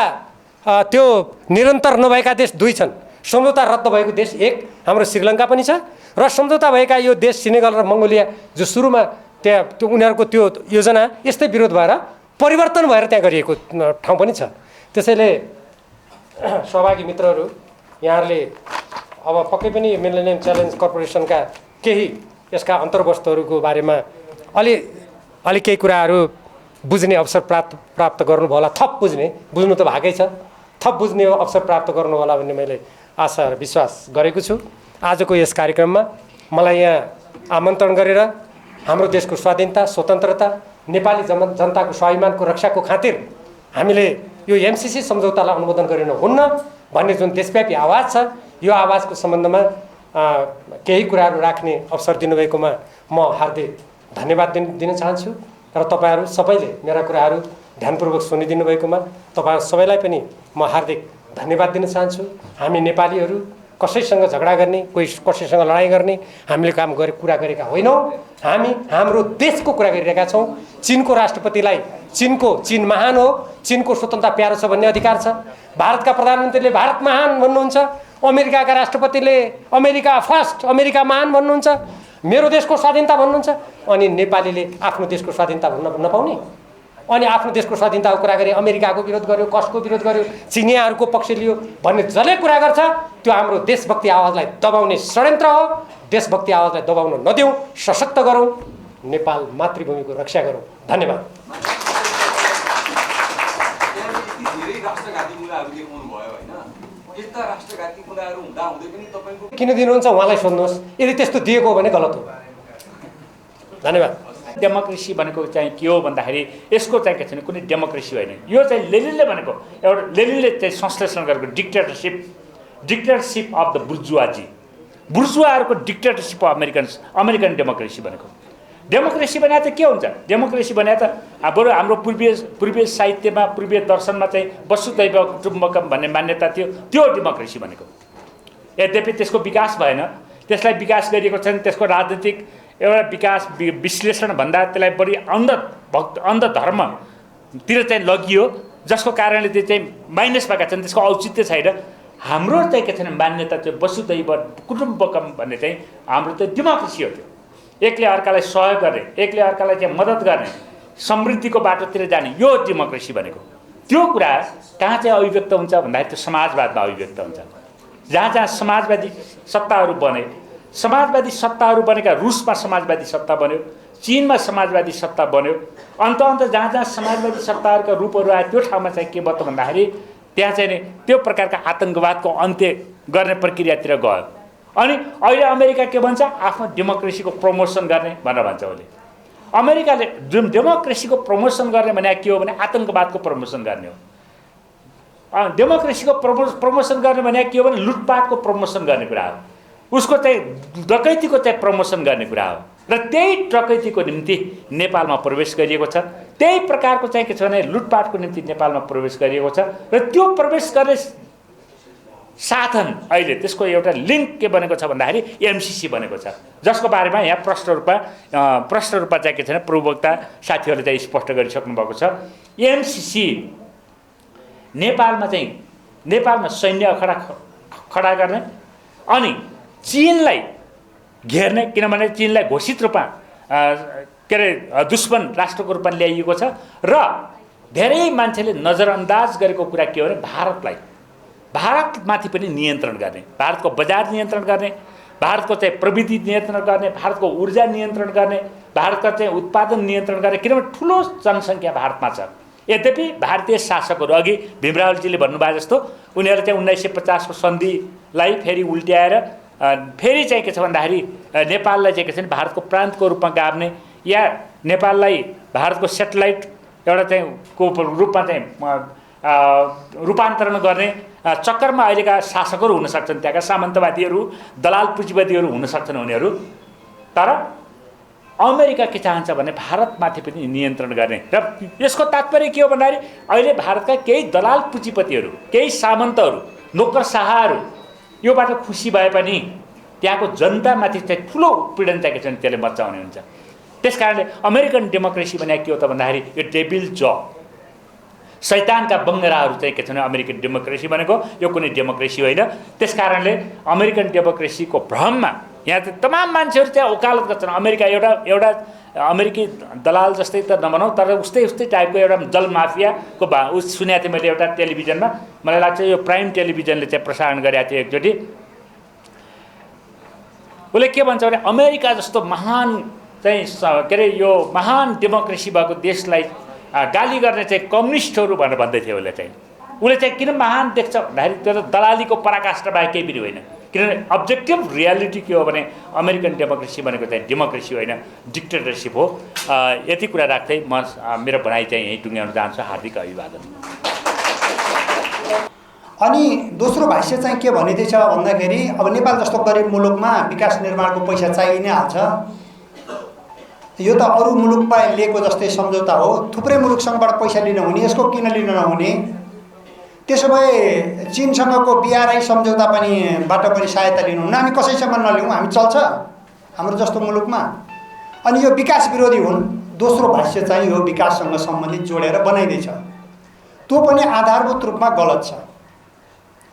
त्यो निरन्तर नभएका देश 2 छन्। सम्झौता रद्द भएको देश 1 हाम्रो श्रीलङ्का पनि छ। र सम्झौता भएका यो देश सेनेगल र मङ्गोलिया जो सुरुमा त्यहाँ त्यो उनीहरूको त्यो योजना यस्तै विरोध भएर परिवर्तन भएर त्यहाँ गरिएको ठाउँ पनि छ। त्यसैले सहभागी मित्रहरू, यहाँहरूले अब पक्कै पनि मिलेनियम च्यालेन्ज कर्पोरेसनका केही यसका अन्तर्वस्तुहरूको बारेमा अलि केही कुराहरू बुझ्ने अवसर प्राप्त गर्नुभयो होला। थप बुझ्नु त भएकै छ, थप बुझ्ने अवसर प्राप्त गर्नु होला भन्ने मैले आशा र विश्वास गरेको छु। आजको यस कार्यक्रममा मलाई यहाँ आमन्त्रण गरेर हाम्रो देशको स्वाधीनता, स्वतन्त्रता, नेपाली जनताको स्वाभिमानको रक्षाको खातिर हामीले यो एमसिसी सम्झौतालाई अनुमोदन गरिन हुन्न भन्ने जुन देशव्यापी आवाज छ, यो आवाजको सम्बन्धमा केही कुराहरू राख्ने अवसर दिनुभएकोमा म हार्दिक धन्यवाद दिन चाहन्छु। र तपाईँहरू सबैले मेरा कुराहरू ध्यानपूर्वक सुनिदिनु भएकोमा तपाईँहरू सबैलाई पनि म हार्दिक धन्यवाद दिन चाहन्छु। हामी नेपालीहरू कसैसँग झगडा गर्ने, कोही कसैसँग लडाइँ गर्ने हामीले कुरा गरेका होइनौँ। हामी हाम्रो देशको कुरा गरिरहेका छौँ। चीनको राष्ट्रपतिलाई चीन महान हो, चीनको स्वतन्त्रता प्यारो छ भन्ने अधिकार छ। भारतका प्रधानमन्त्रीले भारत महान भन्नुहुन्छ, अमेरिकाका राष्ट्रपतिले अमेरिका फर्स्ट, अमेरिका महान भन्नुहुन्छ, मेरो देशको स्वाधीनता भन्नुहुन्छ। अनि नेपालीले आफ्नो देशको स्वाधीनता भन्न नपाउने, अनि आफ्नो देशको स्वाधीनताको कुरा गरे अमेरिकाको विरोध गर्यो, कसको विरोध गर्यो, चिनियाहरूको पक्ष लियो भन्ने जसले कुरा गर्छ त्यो हाम्रो देशभक्ति आवाजलाई दबाउने षड्यन्त्र हो। देशभक्ति आवाजलाई दबाउन नदेऊ, सशक्त गरौँ, नेपाल मातृभूमिको रक्षा गरौँ। धन्यवाद। किन दिनुहुन्छ उहाँलाई सोध्नुहोस्। यदि त्यस्तो दिएको हो भने गलत हो। धन्यवाद। डेमोक्रेसी भनेको चाहिँ के हो भन्दाखेरि यसको चाहिँ के छैन, कुनै डेमोक्रेसी होइन। यो चाहिँ लेनिनले भनेको एउटा लेनिनले चाहिँ संश्लेषण गरेको डिक्टेटरसिप अफ द बुर्जुवाहरूको डिक्टेटरसिप अफ अमेरिकन डेमोक्रेसी भनेको। डेमोक्रेसी भने त के हुन्छ? डेमोक्रेसी भने त बरु हाम्रो पूर्वीय साहित्यमा, पूर्वीय दर्शनमा चाहिँ वसुधैव कुटुम्बकम भन्ने मान्यता थियो, त्यो डेमोक्रेसी भनेको। यद्यपि त्यसको विकास भएन, त्यसलाई विकास गरिएको छैन। त्यसको राजनीतिक एउटा विकास विश्लेषण भन्दा त्यसलाई बढी अन्धधर्मतिर चाहिँ लगियो, जसको कारणले त्यो चाहिँ माइनस भएका छन्। त्यसको औचित्य छैन। हाम्रो चाहिँ के छैन मान्यता चाहिँ वसुधैव कुटुम्बकम भन्ने चाहिँ हाम्रो चाहिँ डेमोक्रेसी हो। त्यो एकले अर्कालाई सहयोग गर्ने, एकले अर्कालाई चाहिँ मद्दत गर्ने, समृद्धिको बाटोतिर जाने, यो डेमोक्रेसी भनेको। त्यो कुरा कहाँ चाहिँ अभिव्यक्त हुन्छ भन्दाखेरि त्यो समाजवादमा अभिव्यक्त हुन्छ। जहाँ समाजवादी सत्ताहरू बने, समाजवादी सत्ताहरू बनेका रुसमा समाजवादी सत्ता बन्यो, चीनमा समाजवादी सत्ता बन्यो, अन्त जहाँ समाजवादी सत्ताहरूका रूपहरू आयो त्यो ठाउँमा चाहिँ के भयो त भन्दाखेरि त्यहाँ चाहिँ नि त्यो प्रकारका आतङ्कवादको अन्त्य गर्ने प्रक्रियातिर गयो। अनि अहिले अमेरिका के भन्छ? आफ्नो डेमोक्रेसीको प्रमोसन गर्ने भनेर भन्छ। उसले अमेरिकाले जुन डेमोक्रेसीको प्रमोसन गर्ने भने के हो भने आतङ्कवादको प्रमोसन गर्ने हो। डेमोक्रेसीको प्रमोसन गर्ने भने के हो भने लुटपाटको प्रमोसन गर्ने कुरा हो। उसको चाहिँ डकैतीको चाहिँ प्रमोसन गर्ने कुरा हो। र त्यही डकैतीको निम्ति नेपालमा प्रवेश गरिएको छ। त्यही प्रकारको चाहिँ के छ भने लुटपाटको निम्ति नेपालमा प्रवेश गरिएको छ। र त्यो प्रवेश गर्ने साधन अहिले त्यसको एउटा लिङ्क के बनेको छ भन्दाखेरि एमसिसी बनेको छ, जसको बारेमा यहाँ प्रश्न रूपमा चाहिँ के छैन प्रवक्ता साथीहरूले चाहिँ स्पष्ट गरिसक्नु भएको छ। एमसिसी नेपालमा सैन्य अखडा खडा गर्ने अनि चीनलाई घेर्ने, किनभने चीनलाई घोषित रूपमा के अरे दुश्मन राष्ट्रको रूपमा ल्याइएको छ र धेरै मान्छेले नजरअन्दाज गरेको कुरा के हो भने भारतमाथि पनि नियन्त्रण गर्ने, भारतको बजार नियन्त्रण गर्ने, भारतको चाहिँ प्रविधि नियन्त्रण गर्ने, भारतको ऊर्जा नियन्त्रण गर्ने, भारतका चाहिँ उत्पादन नियन्त्रण गर्ने, किनभने ठुलो जनसङ्ख्या भारतमा छ। यद्यपि भारतीय शासकहरू अघि भीमरावजीले भन्नुभयो जस्तो उनीहरूले चाहिँ 1950को सन्धिलाई फेरि उल्ट्याएर फेरि चाहिँ के छ भन्दाखेरि नेपाललाई चाहिँ के छ भने भारतको प्रान्तको रूपमा गाभ्ने या नेपाललाई भारतको सेटेलाइट एउटा चाहिँ को रूपमा चाहिँ रूपान्तरण गर्ने चक्करमा अहिलेका शासकहरू हुन सक्छन्, त्यहाँका सामन्तवादीहरू, दलाल पुँजीवादीहरू हुन सक्छन् उनीहरू। तर अमेरिका के चाहन्छ भने भारतमाथि पनि नियन्त्रण गर्ने, र यसको तात्पर्य के हो भन्दाखेरि अहिले भारतका केही दलाल पुँजीपतिहरू, केही सामन्तहरू, नोकरशाहहरू योबाट खुसी भए पनि त्यहाँको जनतामाथि चाहिँ ठुलो उत्पीडन चाहिँ के छ भने त्यसले मचाउने हुन्छ। त्यस कारणले अमेरिकन डेमोक्रेसी भने के हो त भन्दाखेरि यो डेभिल जब, शैतानका बङ्गराहरू चाहिँ के छ भने अमेरिकन डेमोक्रेसी भनेको यो कुनै डेमोक्रेसी होइन। त्यस कारणले अमेरिकन डेमोक्रेसीको भ्रममा यहाँ चाहिँ तमाम मान्छेहरू चाहिँ वकालत गर्छन्। अमेरिका एउटा अमेरिकी दलाल जस्तै त नभनौँ, तर उस्तै टाइपको एउटा जल माफियाको सुनेको थिएँ मैले एउटा टेलिभिजनमा, मलाई लाग्छ यो प्राइम टेलिभिजनले चाहिँ प्रसारण गरेको थियो एकचोटि। उसले के भन्छ भने अमेरिका जस्तो महान चाहिँ के अरे यो महान डेमोक्रेसी भएको देशलाई गाली गर्ने चाहिँ कम्युनिस्टहरू भनेर भन्दै थियो उसले चाहिँ किन महान देख्छ भन्दाखेरि त्यो त दलालीको पराकाष्ठा बाहेक केही पनि होइन। किनभने अब्जेक्टिभ रियालिटी के हो भने अमेरिकन डेमोक्रेसी भनेको चाहिँ डेमोक्रेसी होइन, डिक्टेटरसिप हो। यति कुरा राख्दै म मेरो भनाइ चाहिँ यहीँ टुङ्ग्याउन चाहन्छु। हार्दिक अभिवादन। अनि दोस्रो भाष्य चाहिँ के भनिँदैछ भन्दाखेरि अब नेपाल जस्तो गरिब मुलुकमा विकास निर्माणको पैसा चाहिइ नै हाल्छ। यो त अरू मुलुकमा लिएको जस्तै सम्झौता हो, थुप्रै मुलुकसँगबाट पैसा लिन हुने, यसको किन लिन नहुने? त्यसो भए चीनसँगको BRI सम्झौता बाट पनि सहायता लिनुहुन्न, हामी कसैसँग नलिउँ, हामी चल्छ हाम्रो जस्तो मुलुकमा। अनि यो विकास विरोधी हुन्। दोस्रो भाष्य चाहिँ यो विकाससँग सम्बन्धित जोडेर बनाइँदैछ, त्यो पनि आधारभूत रूपमा गलत छ।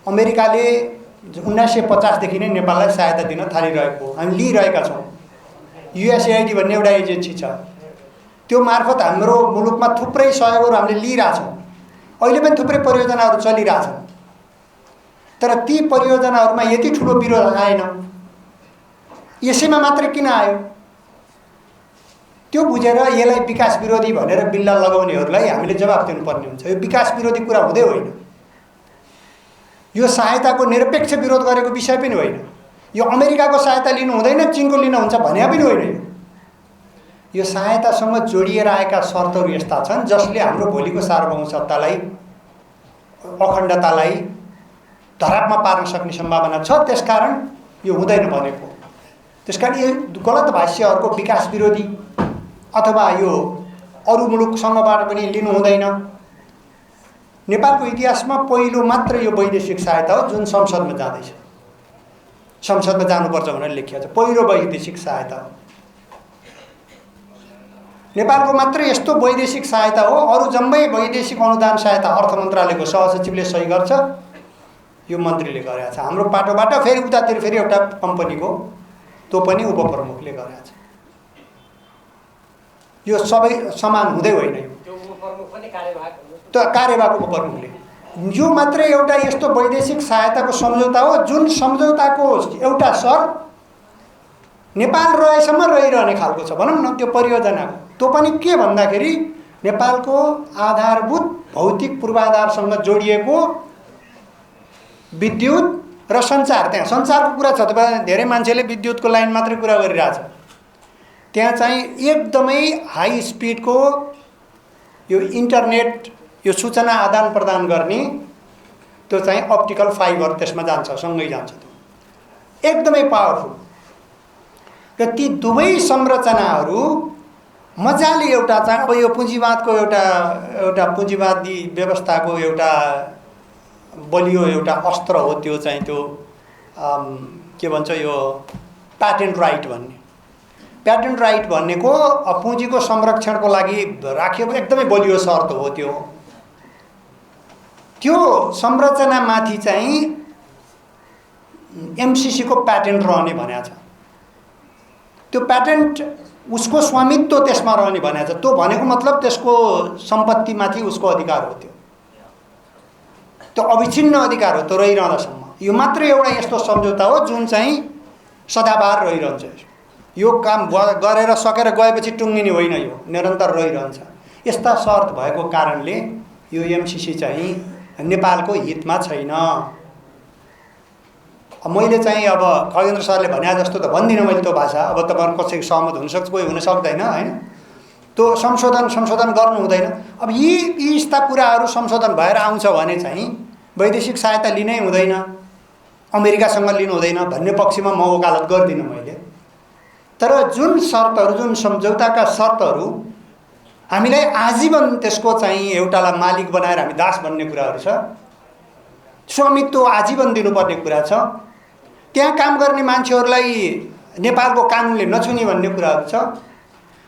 अमेरिकाले 1950 देखि नै नेपाललाई सहायता दिन थालिरहेको हामी लिइरहेका छौँ। USAID भन्ने एउटा एजेन्सी छ, त्यो मार्फत हाम्रो मुलुकमा थुप्रै सहयोगहरू हामीले लिइरहेछौँ। अहिले पनि थुप्रै परियोजनाहरू चलिरहेछन्, तर ती परियोजनाहरूमा यति ठुलो विरोध आएन। यसैमा मात्र किन आयो? त्यो बुझेर यसलाई विकास विरोधी भनेर बिल्ला लगाउनेहरूलाई हामीले जवाफ दिनुपर्ने हुन्छ। यो विकास विरोधी कुरा हुँदै होइन, यो सहायताको निरपेक्ष विरोध गरेको विषय पनि होइन। यो अमेरिकाको सहायता लिनु हुँदैन, चीनको लिनु हुन्छ भने पनि होइन। यो सहायतासँग जोडिएर आएका शर्तहरू यस्ता छन् जसले हाम्रो भोलिको सार्वभौमसत्तालाई, अखण्डतालाई धरापमा पार्न सक्ने सम्भावना छ। त्यसकारण यो हुँदैन भनेको। त्यसकारण यो गलत भाष्यहरूको विकास विरोधी अथवा यो अरू मुलुकसँगबाट पनि लिनु हुँदैन। नेपालको इतिहासमा पहिलो मात्र यो वैदेशिक सहायता हो जुन संसदमा जाँदैछ। संसदमा जानुपर्छ भनेर लेखिएको छ, पहिलो वैदेशिक सहायता हो। नेपालको मात्र यस्तो वैदेशिक सहायता हो। अरू जम्मै वैदेशिक अनुदान सहायता अर्थ मन्त्रालयको सहसचिवले सही गर्छ, यो मन्त्रीले गरेको छ। हाम्रो पाटोबाट फेरि उतातिर फेरि एउटा कम्पनीको, त्यो पनि उपप्रमुखले गरेको छ। यो सबै समान हुँदै होइन। त्यो कार्यवाहक उपप्रमुखले, यो मात्रै एउटा यस्तो वैदेशिक सहायताको सम्झौता हो जुन सम्झौताको एउटा शर्त नेपाल रहेसम्म रहिरहने खालको छ भनौँ न। त्यो परियोजनाको त्यो पनि के भन्दाखेरि नेपालको आधारभूत भौतिक पूर्वाधारसँग जोडिएको विद्युत र सञ्चार, त्यहाँ सञ्चारको कुरा छ। तपाईँ धेरै मान्छेले विद्युतको लाइन मात्रै कुरा गरिरहेछ। त्यहाँ चाहिँ एकदमै हाई स्पिडको यो इन्टरनेट, यो सूचना आदान प्रदान गर्ने, त्यो चाहिँ अप्टिकल फाइबर त्यसमा जान्छ, सँगै जान्छ। त्यो एकदमै पावरफुल। र ती दुवै संरचनाहरू मजाले एउटा चाहिँ अब यो पुँजीवादको एउटा पुँजीवादी व्यवस्थाको एउटा बलियो एउटा अस्त्र हो त्यो चाहिँ त्यो के भन्छ यो प्याटेन्ट राइट भन्ने। प्याटेन्ट राइट भनेको पुँजीको संरक्षणको लागि राखिएको एकदमै बलियो शर्त हो त्यो। त्यो संरचनामाथि चाहिँ एमसिसीको प्याटेन्ट रहने भनेको छ। त्यो प्याटेन्ट उसको स्वामित्व त्यसमा रहने भनेको छ। त्यो भनेको मतलब त्यसको सम्पत्तिमाथि उसको अधिकार हो। त्यो अविच्छिन्न अधिकार हो, त्यो रहिरहँदासम्म। यो मात्र एउटा यस्तो सम्झौता हो जुन चाहिँ सदाबहार रहिरहन्छ। यो काम गरेर सकेर गएपछि टुङ्गिने होइन, यो निरन्तर रहिरहन्छ। यस्ता शर्त भएको कारणले यो एमसिसी चाहिँ नेपालको हितमा छैन। मैले चाहिँ अब खगेन्द्र सरले भने जस्तो त भन्दिनँ मैले त्यो भाषा। अब तपाईहरु कसैको सहमत हुनसक्छ, कोही हुन सक्दैन हैन। त्यो संशोधन गर्नु हुँदैन। अब यी यस्ता कुराहरू संशोधन भएर आउँछ भने चाहिँ वैदेशिक सहायता लिनै हुँदैन, अमेरिकासँग लिनु हुँदैन भन्ने पक्षमा म वकालत गर्दिनँ मैले। तर जुन शर्तहरू, जुन सम्झौताका शर्तहरू हामीलाई आजीवन त्यसको चाहिँ एउटालाई मालिक बनाएर हामी दास बन्ने कुराहरू छ, स्वामित्व आजीवन दिनुपर्ने कुरा छ, त्यहाँ काम गर्ने मान्छेहरूलाई नेपालको कानुनले नछुने भन्ने कुराहरू छ।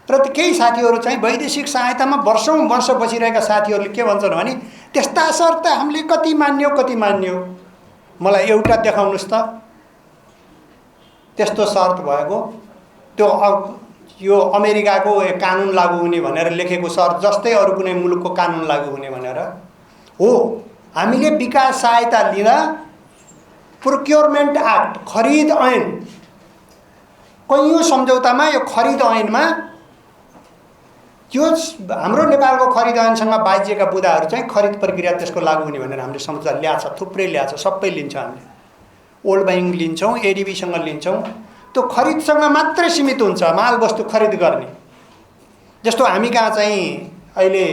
र केही साथीहरू चाहिँ वैदेशिक सहायतामा वर्षौं वर्ष बसिरहेका साथीहरूले के भन्छन् भने त्यस्ता शर्त हामीले कति मान्यो। मलाई एउटा देखाउनुस् त त्यस्तो शर्त भएको। त्यो यो अमेरिकाको कानुन लागू हुने भनेर लेखेको शर्त जस्तै अरू कुनै मुलुकको कानुन लागू हुने भनेर हो। हामीले विकास सहायता लिँदा प्रोक्योरमेन्ट एक्ट, खरिद ऐन, कैयौं सम्झौतामा यो खरिद ऐनमा त्यो हाम्रो नेपालको खरिद ऐनसँग बाजिएका बुदाहरू चाहिँ खरिद प्रक्रिया त्यसको लागू हुने भनेर हामीले सम्झौता ल्याछ, थुप्रै ल्याछ, सबै लिन्छ। हामीले वर्ल्ड बैंक लिन्छौँ, एडीबीसँग लिन्छौँ। त्यो खरिदसँग मात्रै सीमित हुन्छ, माल वस्तु खरिद गर्ने। जस्तो हामी कहाँ चाहिँ अहिले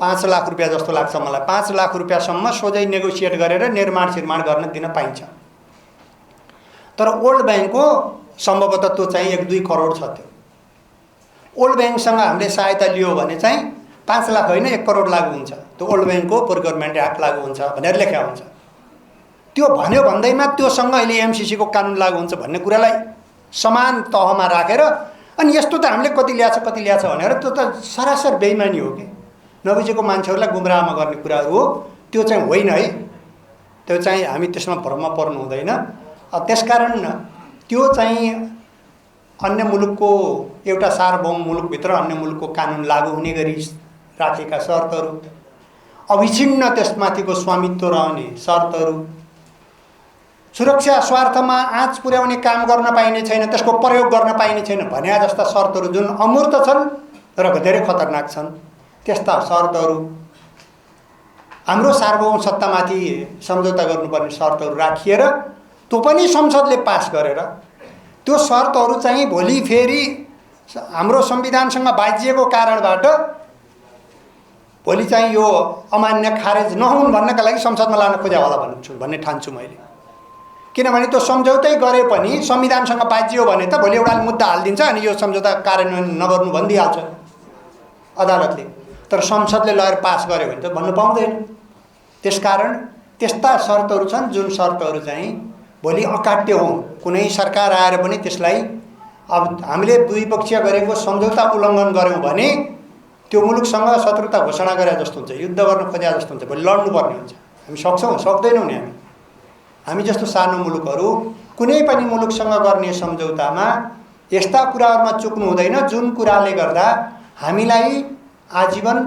5 लाख रुपियाँ जस्तो लाग्छ मलाई, 5 लाख रुपियाँसम्म सोझै नेगोसिएट गरेर निर्माण गर्न दिन पाइन्छ। तर वर्ल्ड बैंकको सम्भवतः त्यो चाहिँ 1-2 करोड छ। त्यो वर्ल्ड बैंकसँग हामीले सहायता लियो भने चाहिँ 5 लाख होइन 1 करोड लागू हुन्छ। त्यो वर्ल्ड बैंकको प्रोक्योरमेन्ट एक्ट लागू हुन्छ भनेर लेखा हुन्छ। त्यो भन्यो भन्दैमा त्योसँग अहिले एमसिसीको कानुन लागू हुन्छ भन्ने कुरालाई समान तहमा राखेर अनि यस्तो त हामीले कति ल्याछ भनेर त्यो त सरासर बेइमानी हो कि नबुझेको मान्छेहरूलाई गुमराहमा गर्ने कुराहरू हो। त्यो चाहिँ होइन है, त्यो चाहिँ हामी त्यसमा भ्रममा पर्नु हुँदैन। त्यसकारण त्यो चाहिँ अन्य मुलुकको एउटा सार्वभौम मुलुकभित्र अन्य मुलुकको कानुन लागू हुने गरी राखेका शर्तहरू, अविच्छिन्न त्यसमाथिको स्वामित्व रहने शर्तहरू, सुरक्षा स्वार्थमा आँच पुर्याउने काम गर्न पाइने छैन, त्यसको प्रयोग गर्न पाइने छैन भन्या जस्ता शर्तहरू जुन अमूर्त छन् र धेरै खतरनाक छन्, त्यस्ता शर्तहरू, हाम्रो सार्वभौम सत्तामाथि सम्झौता गर्नुपर्ने शर्तहरू राखिएर त्यो पनि संसदले पास गरेर त्यो शर्तहरू चाहिँ भोलि फेरि हाम्रो संविधानसँग बाजिएको कारणबाट भोलि चाहिँ यो अमान्य खारेज नहुन् भन्नका लागि संसदमा लान खोज्या होला भन्ने ठान्छु मैले। किनभने त्यो सम्झौतै गरे पनि संविधानसँग बाजियो भने त भोलि एउटा मुद्दा हालिदिन्छ अनि यो सम्झौता कार्यान्वयन नगर्नु भनिदिइहाल्छ अदालतले। तर संसदले लगेर पास गर्यो भने त भन्नु पाउँदैन। त्यसकारण त्यस्ता शर्तहरू छन् जुन शर्तहरू चाहिँ भोलि अकाट्य हुन्। कुनै सरकार आएर पनि त्यसलाई अब हामीले द्विपक्षीय गरेको सम्झौता उल्लङ्घन गर्यौँ भने त्यो मुलुकसँग शत्रुता घोषणा गरे जस्तो हुन्छ, युद्ध गर्न खोज्या जस्तो हुन्छ, भोलि लड्नुपर्ने हुन्छ। हामी सक्छौँ सक्दैनौँ नि हामी जस्तो सानो मुलुकहरू कुनै पनि मुलुकसँग गर्ने सम्झौतामा यस्ता कुराहरूमा चुक्नु हुँदैन जुन कुराले गर्दा हामीलाई आजीवन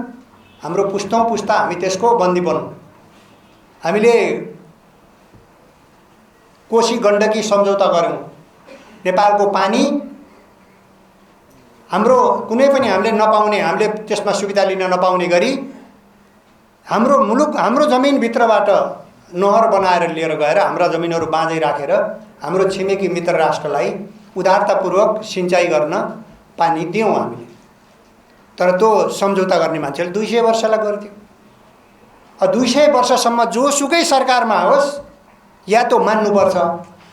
हाम्रो पुस्तौँ पुस्ता हामी त्यसको बन्दी बनौँ। हामीले कोशी गण्डकी सम्झौता गऱ्यौँ, नेपालको पानी हाम्रो कुनै पनि हामीले नपाउने, हामीले त्यसमा सुविधा लिन नपाउने गरी हाम्रो मुलुक हाम्रो जमिनभित्रबाट नहर बनाएर लिएर गएर हाम्रा जमिनहरू बाँझै राखेर हाम्रो छिमेकी मित्र राष्ट्रलाई उदारतापूर्वक सिँचाइ गर्न पानी दियौँ हामीले। तर त्यो सम्झौता गर्ने मान्छेले 200 वर्षलाई गर्थ्यो। 200 वर्षसम्म जोसुकै सरकारमा होस् या त्यो मान्नुपर्छ।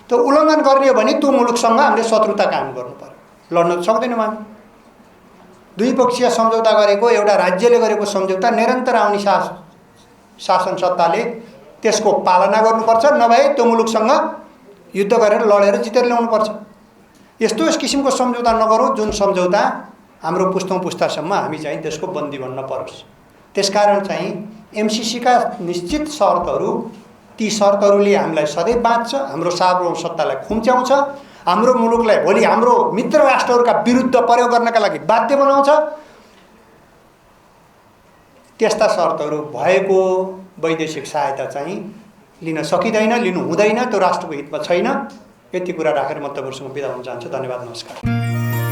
त्यो उल्लङ्घन गर्ने हो भने त्यो मुलुकसँग हामीले शत्रुता काम गर्नु पर्यो, लड्न सक्दैनौँ हामी। द्विपक्षीय सम्झौता गरेको एउटा राज्यले गरेको सम्झौता निरन्तर आउने शासन सत्ताले त्यसको पालना गर्नुपर्छ, नभए त्यो मुलुकसँग युद्ध गरेर लडेर जितेर ल्याउनुपर्छ। यस्तो यस किसिमको सम्झौता नगरौँ जुन सम्झौता हाम्रो पुस्तौँ पुस्तासम्म हामी चाहिँ त्यसको बन्दी बन्न परोस्। त्यसकारण चाहिँ एमसिसीका निश्चित शर्तहरू, ती शर्तहरूले हामीलाई सधैँ बाँच्छ, हाम्रो सार्वभौमसत्तालाई खुम्च्याउँछ, हाम्रो मुलुकलाई भोलि हाम्रो मित्र राष्ट्रहरूका विरुद्ध प्रयोग गर्नका लागि बाध्य बनाउँछ। त्यस्ता शर्तहरू भएको वैदेशिक सहायता चाहिँ लिन सकिँदैन, लिनु हुँदैन, त्यो राष्ट्रको हितमा छैन। यति कुरा राखेर म तपाईँहरूसँग बिदा हुन चाहन्छु। धन्यवाद, नमस्कार।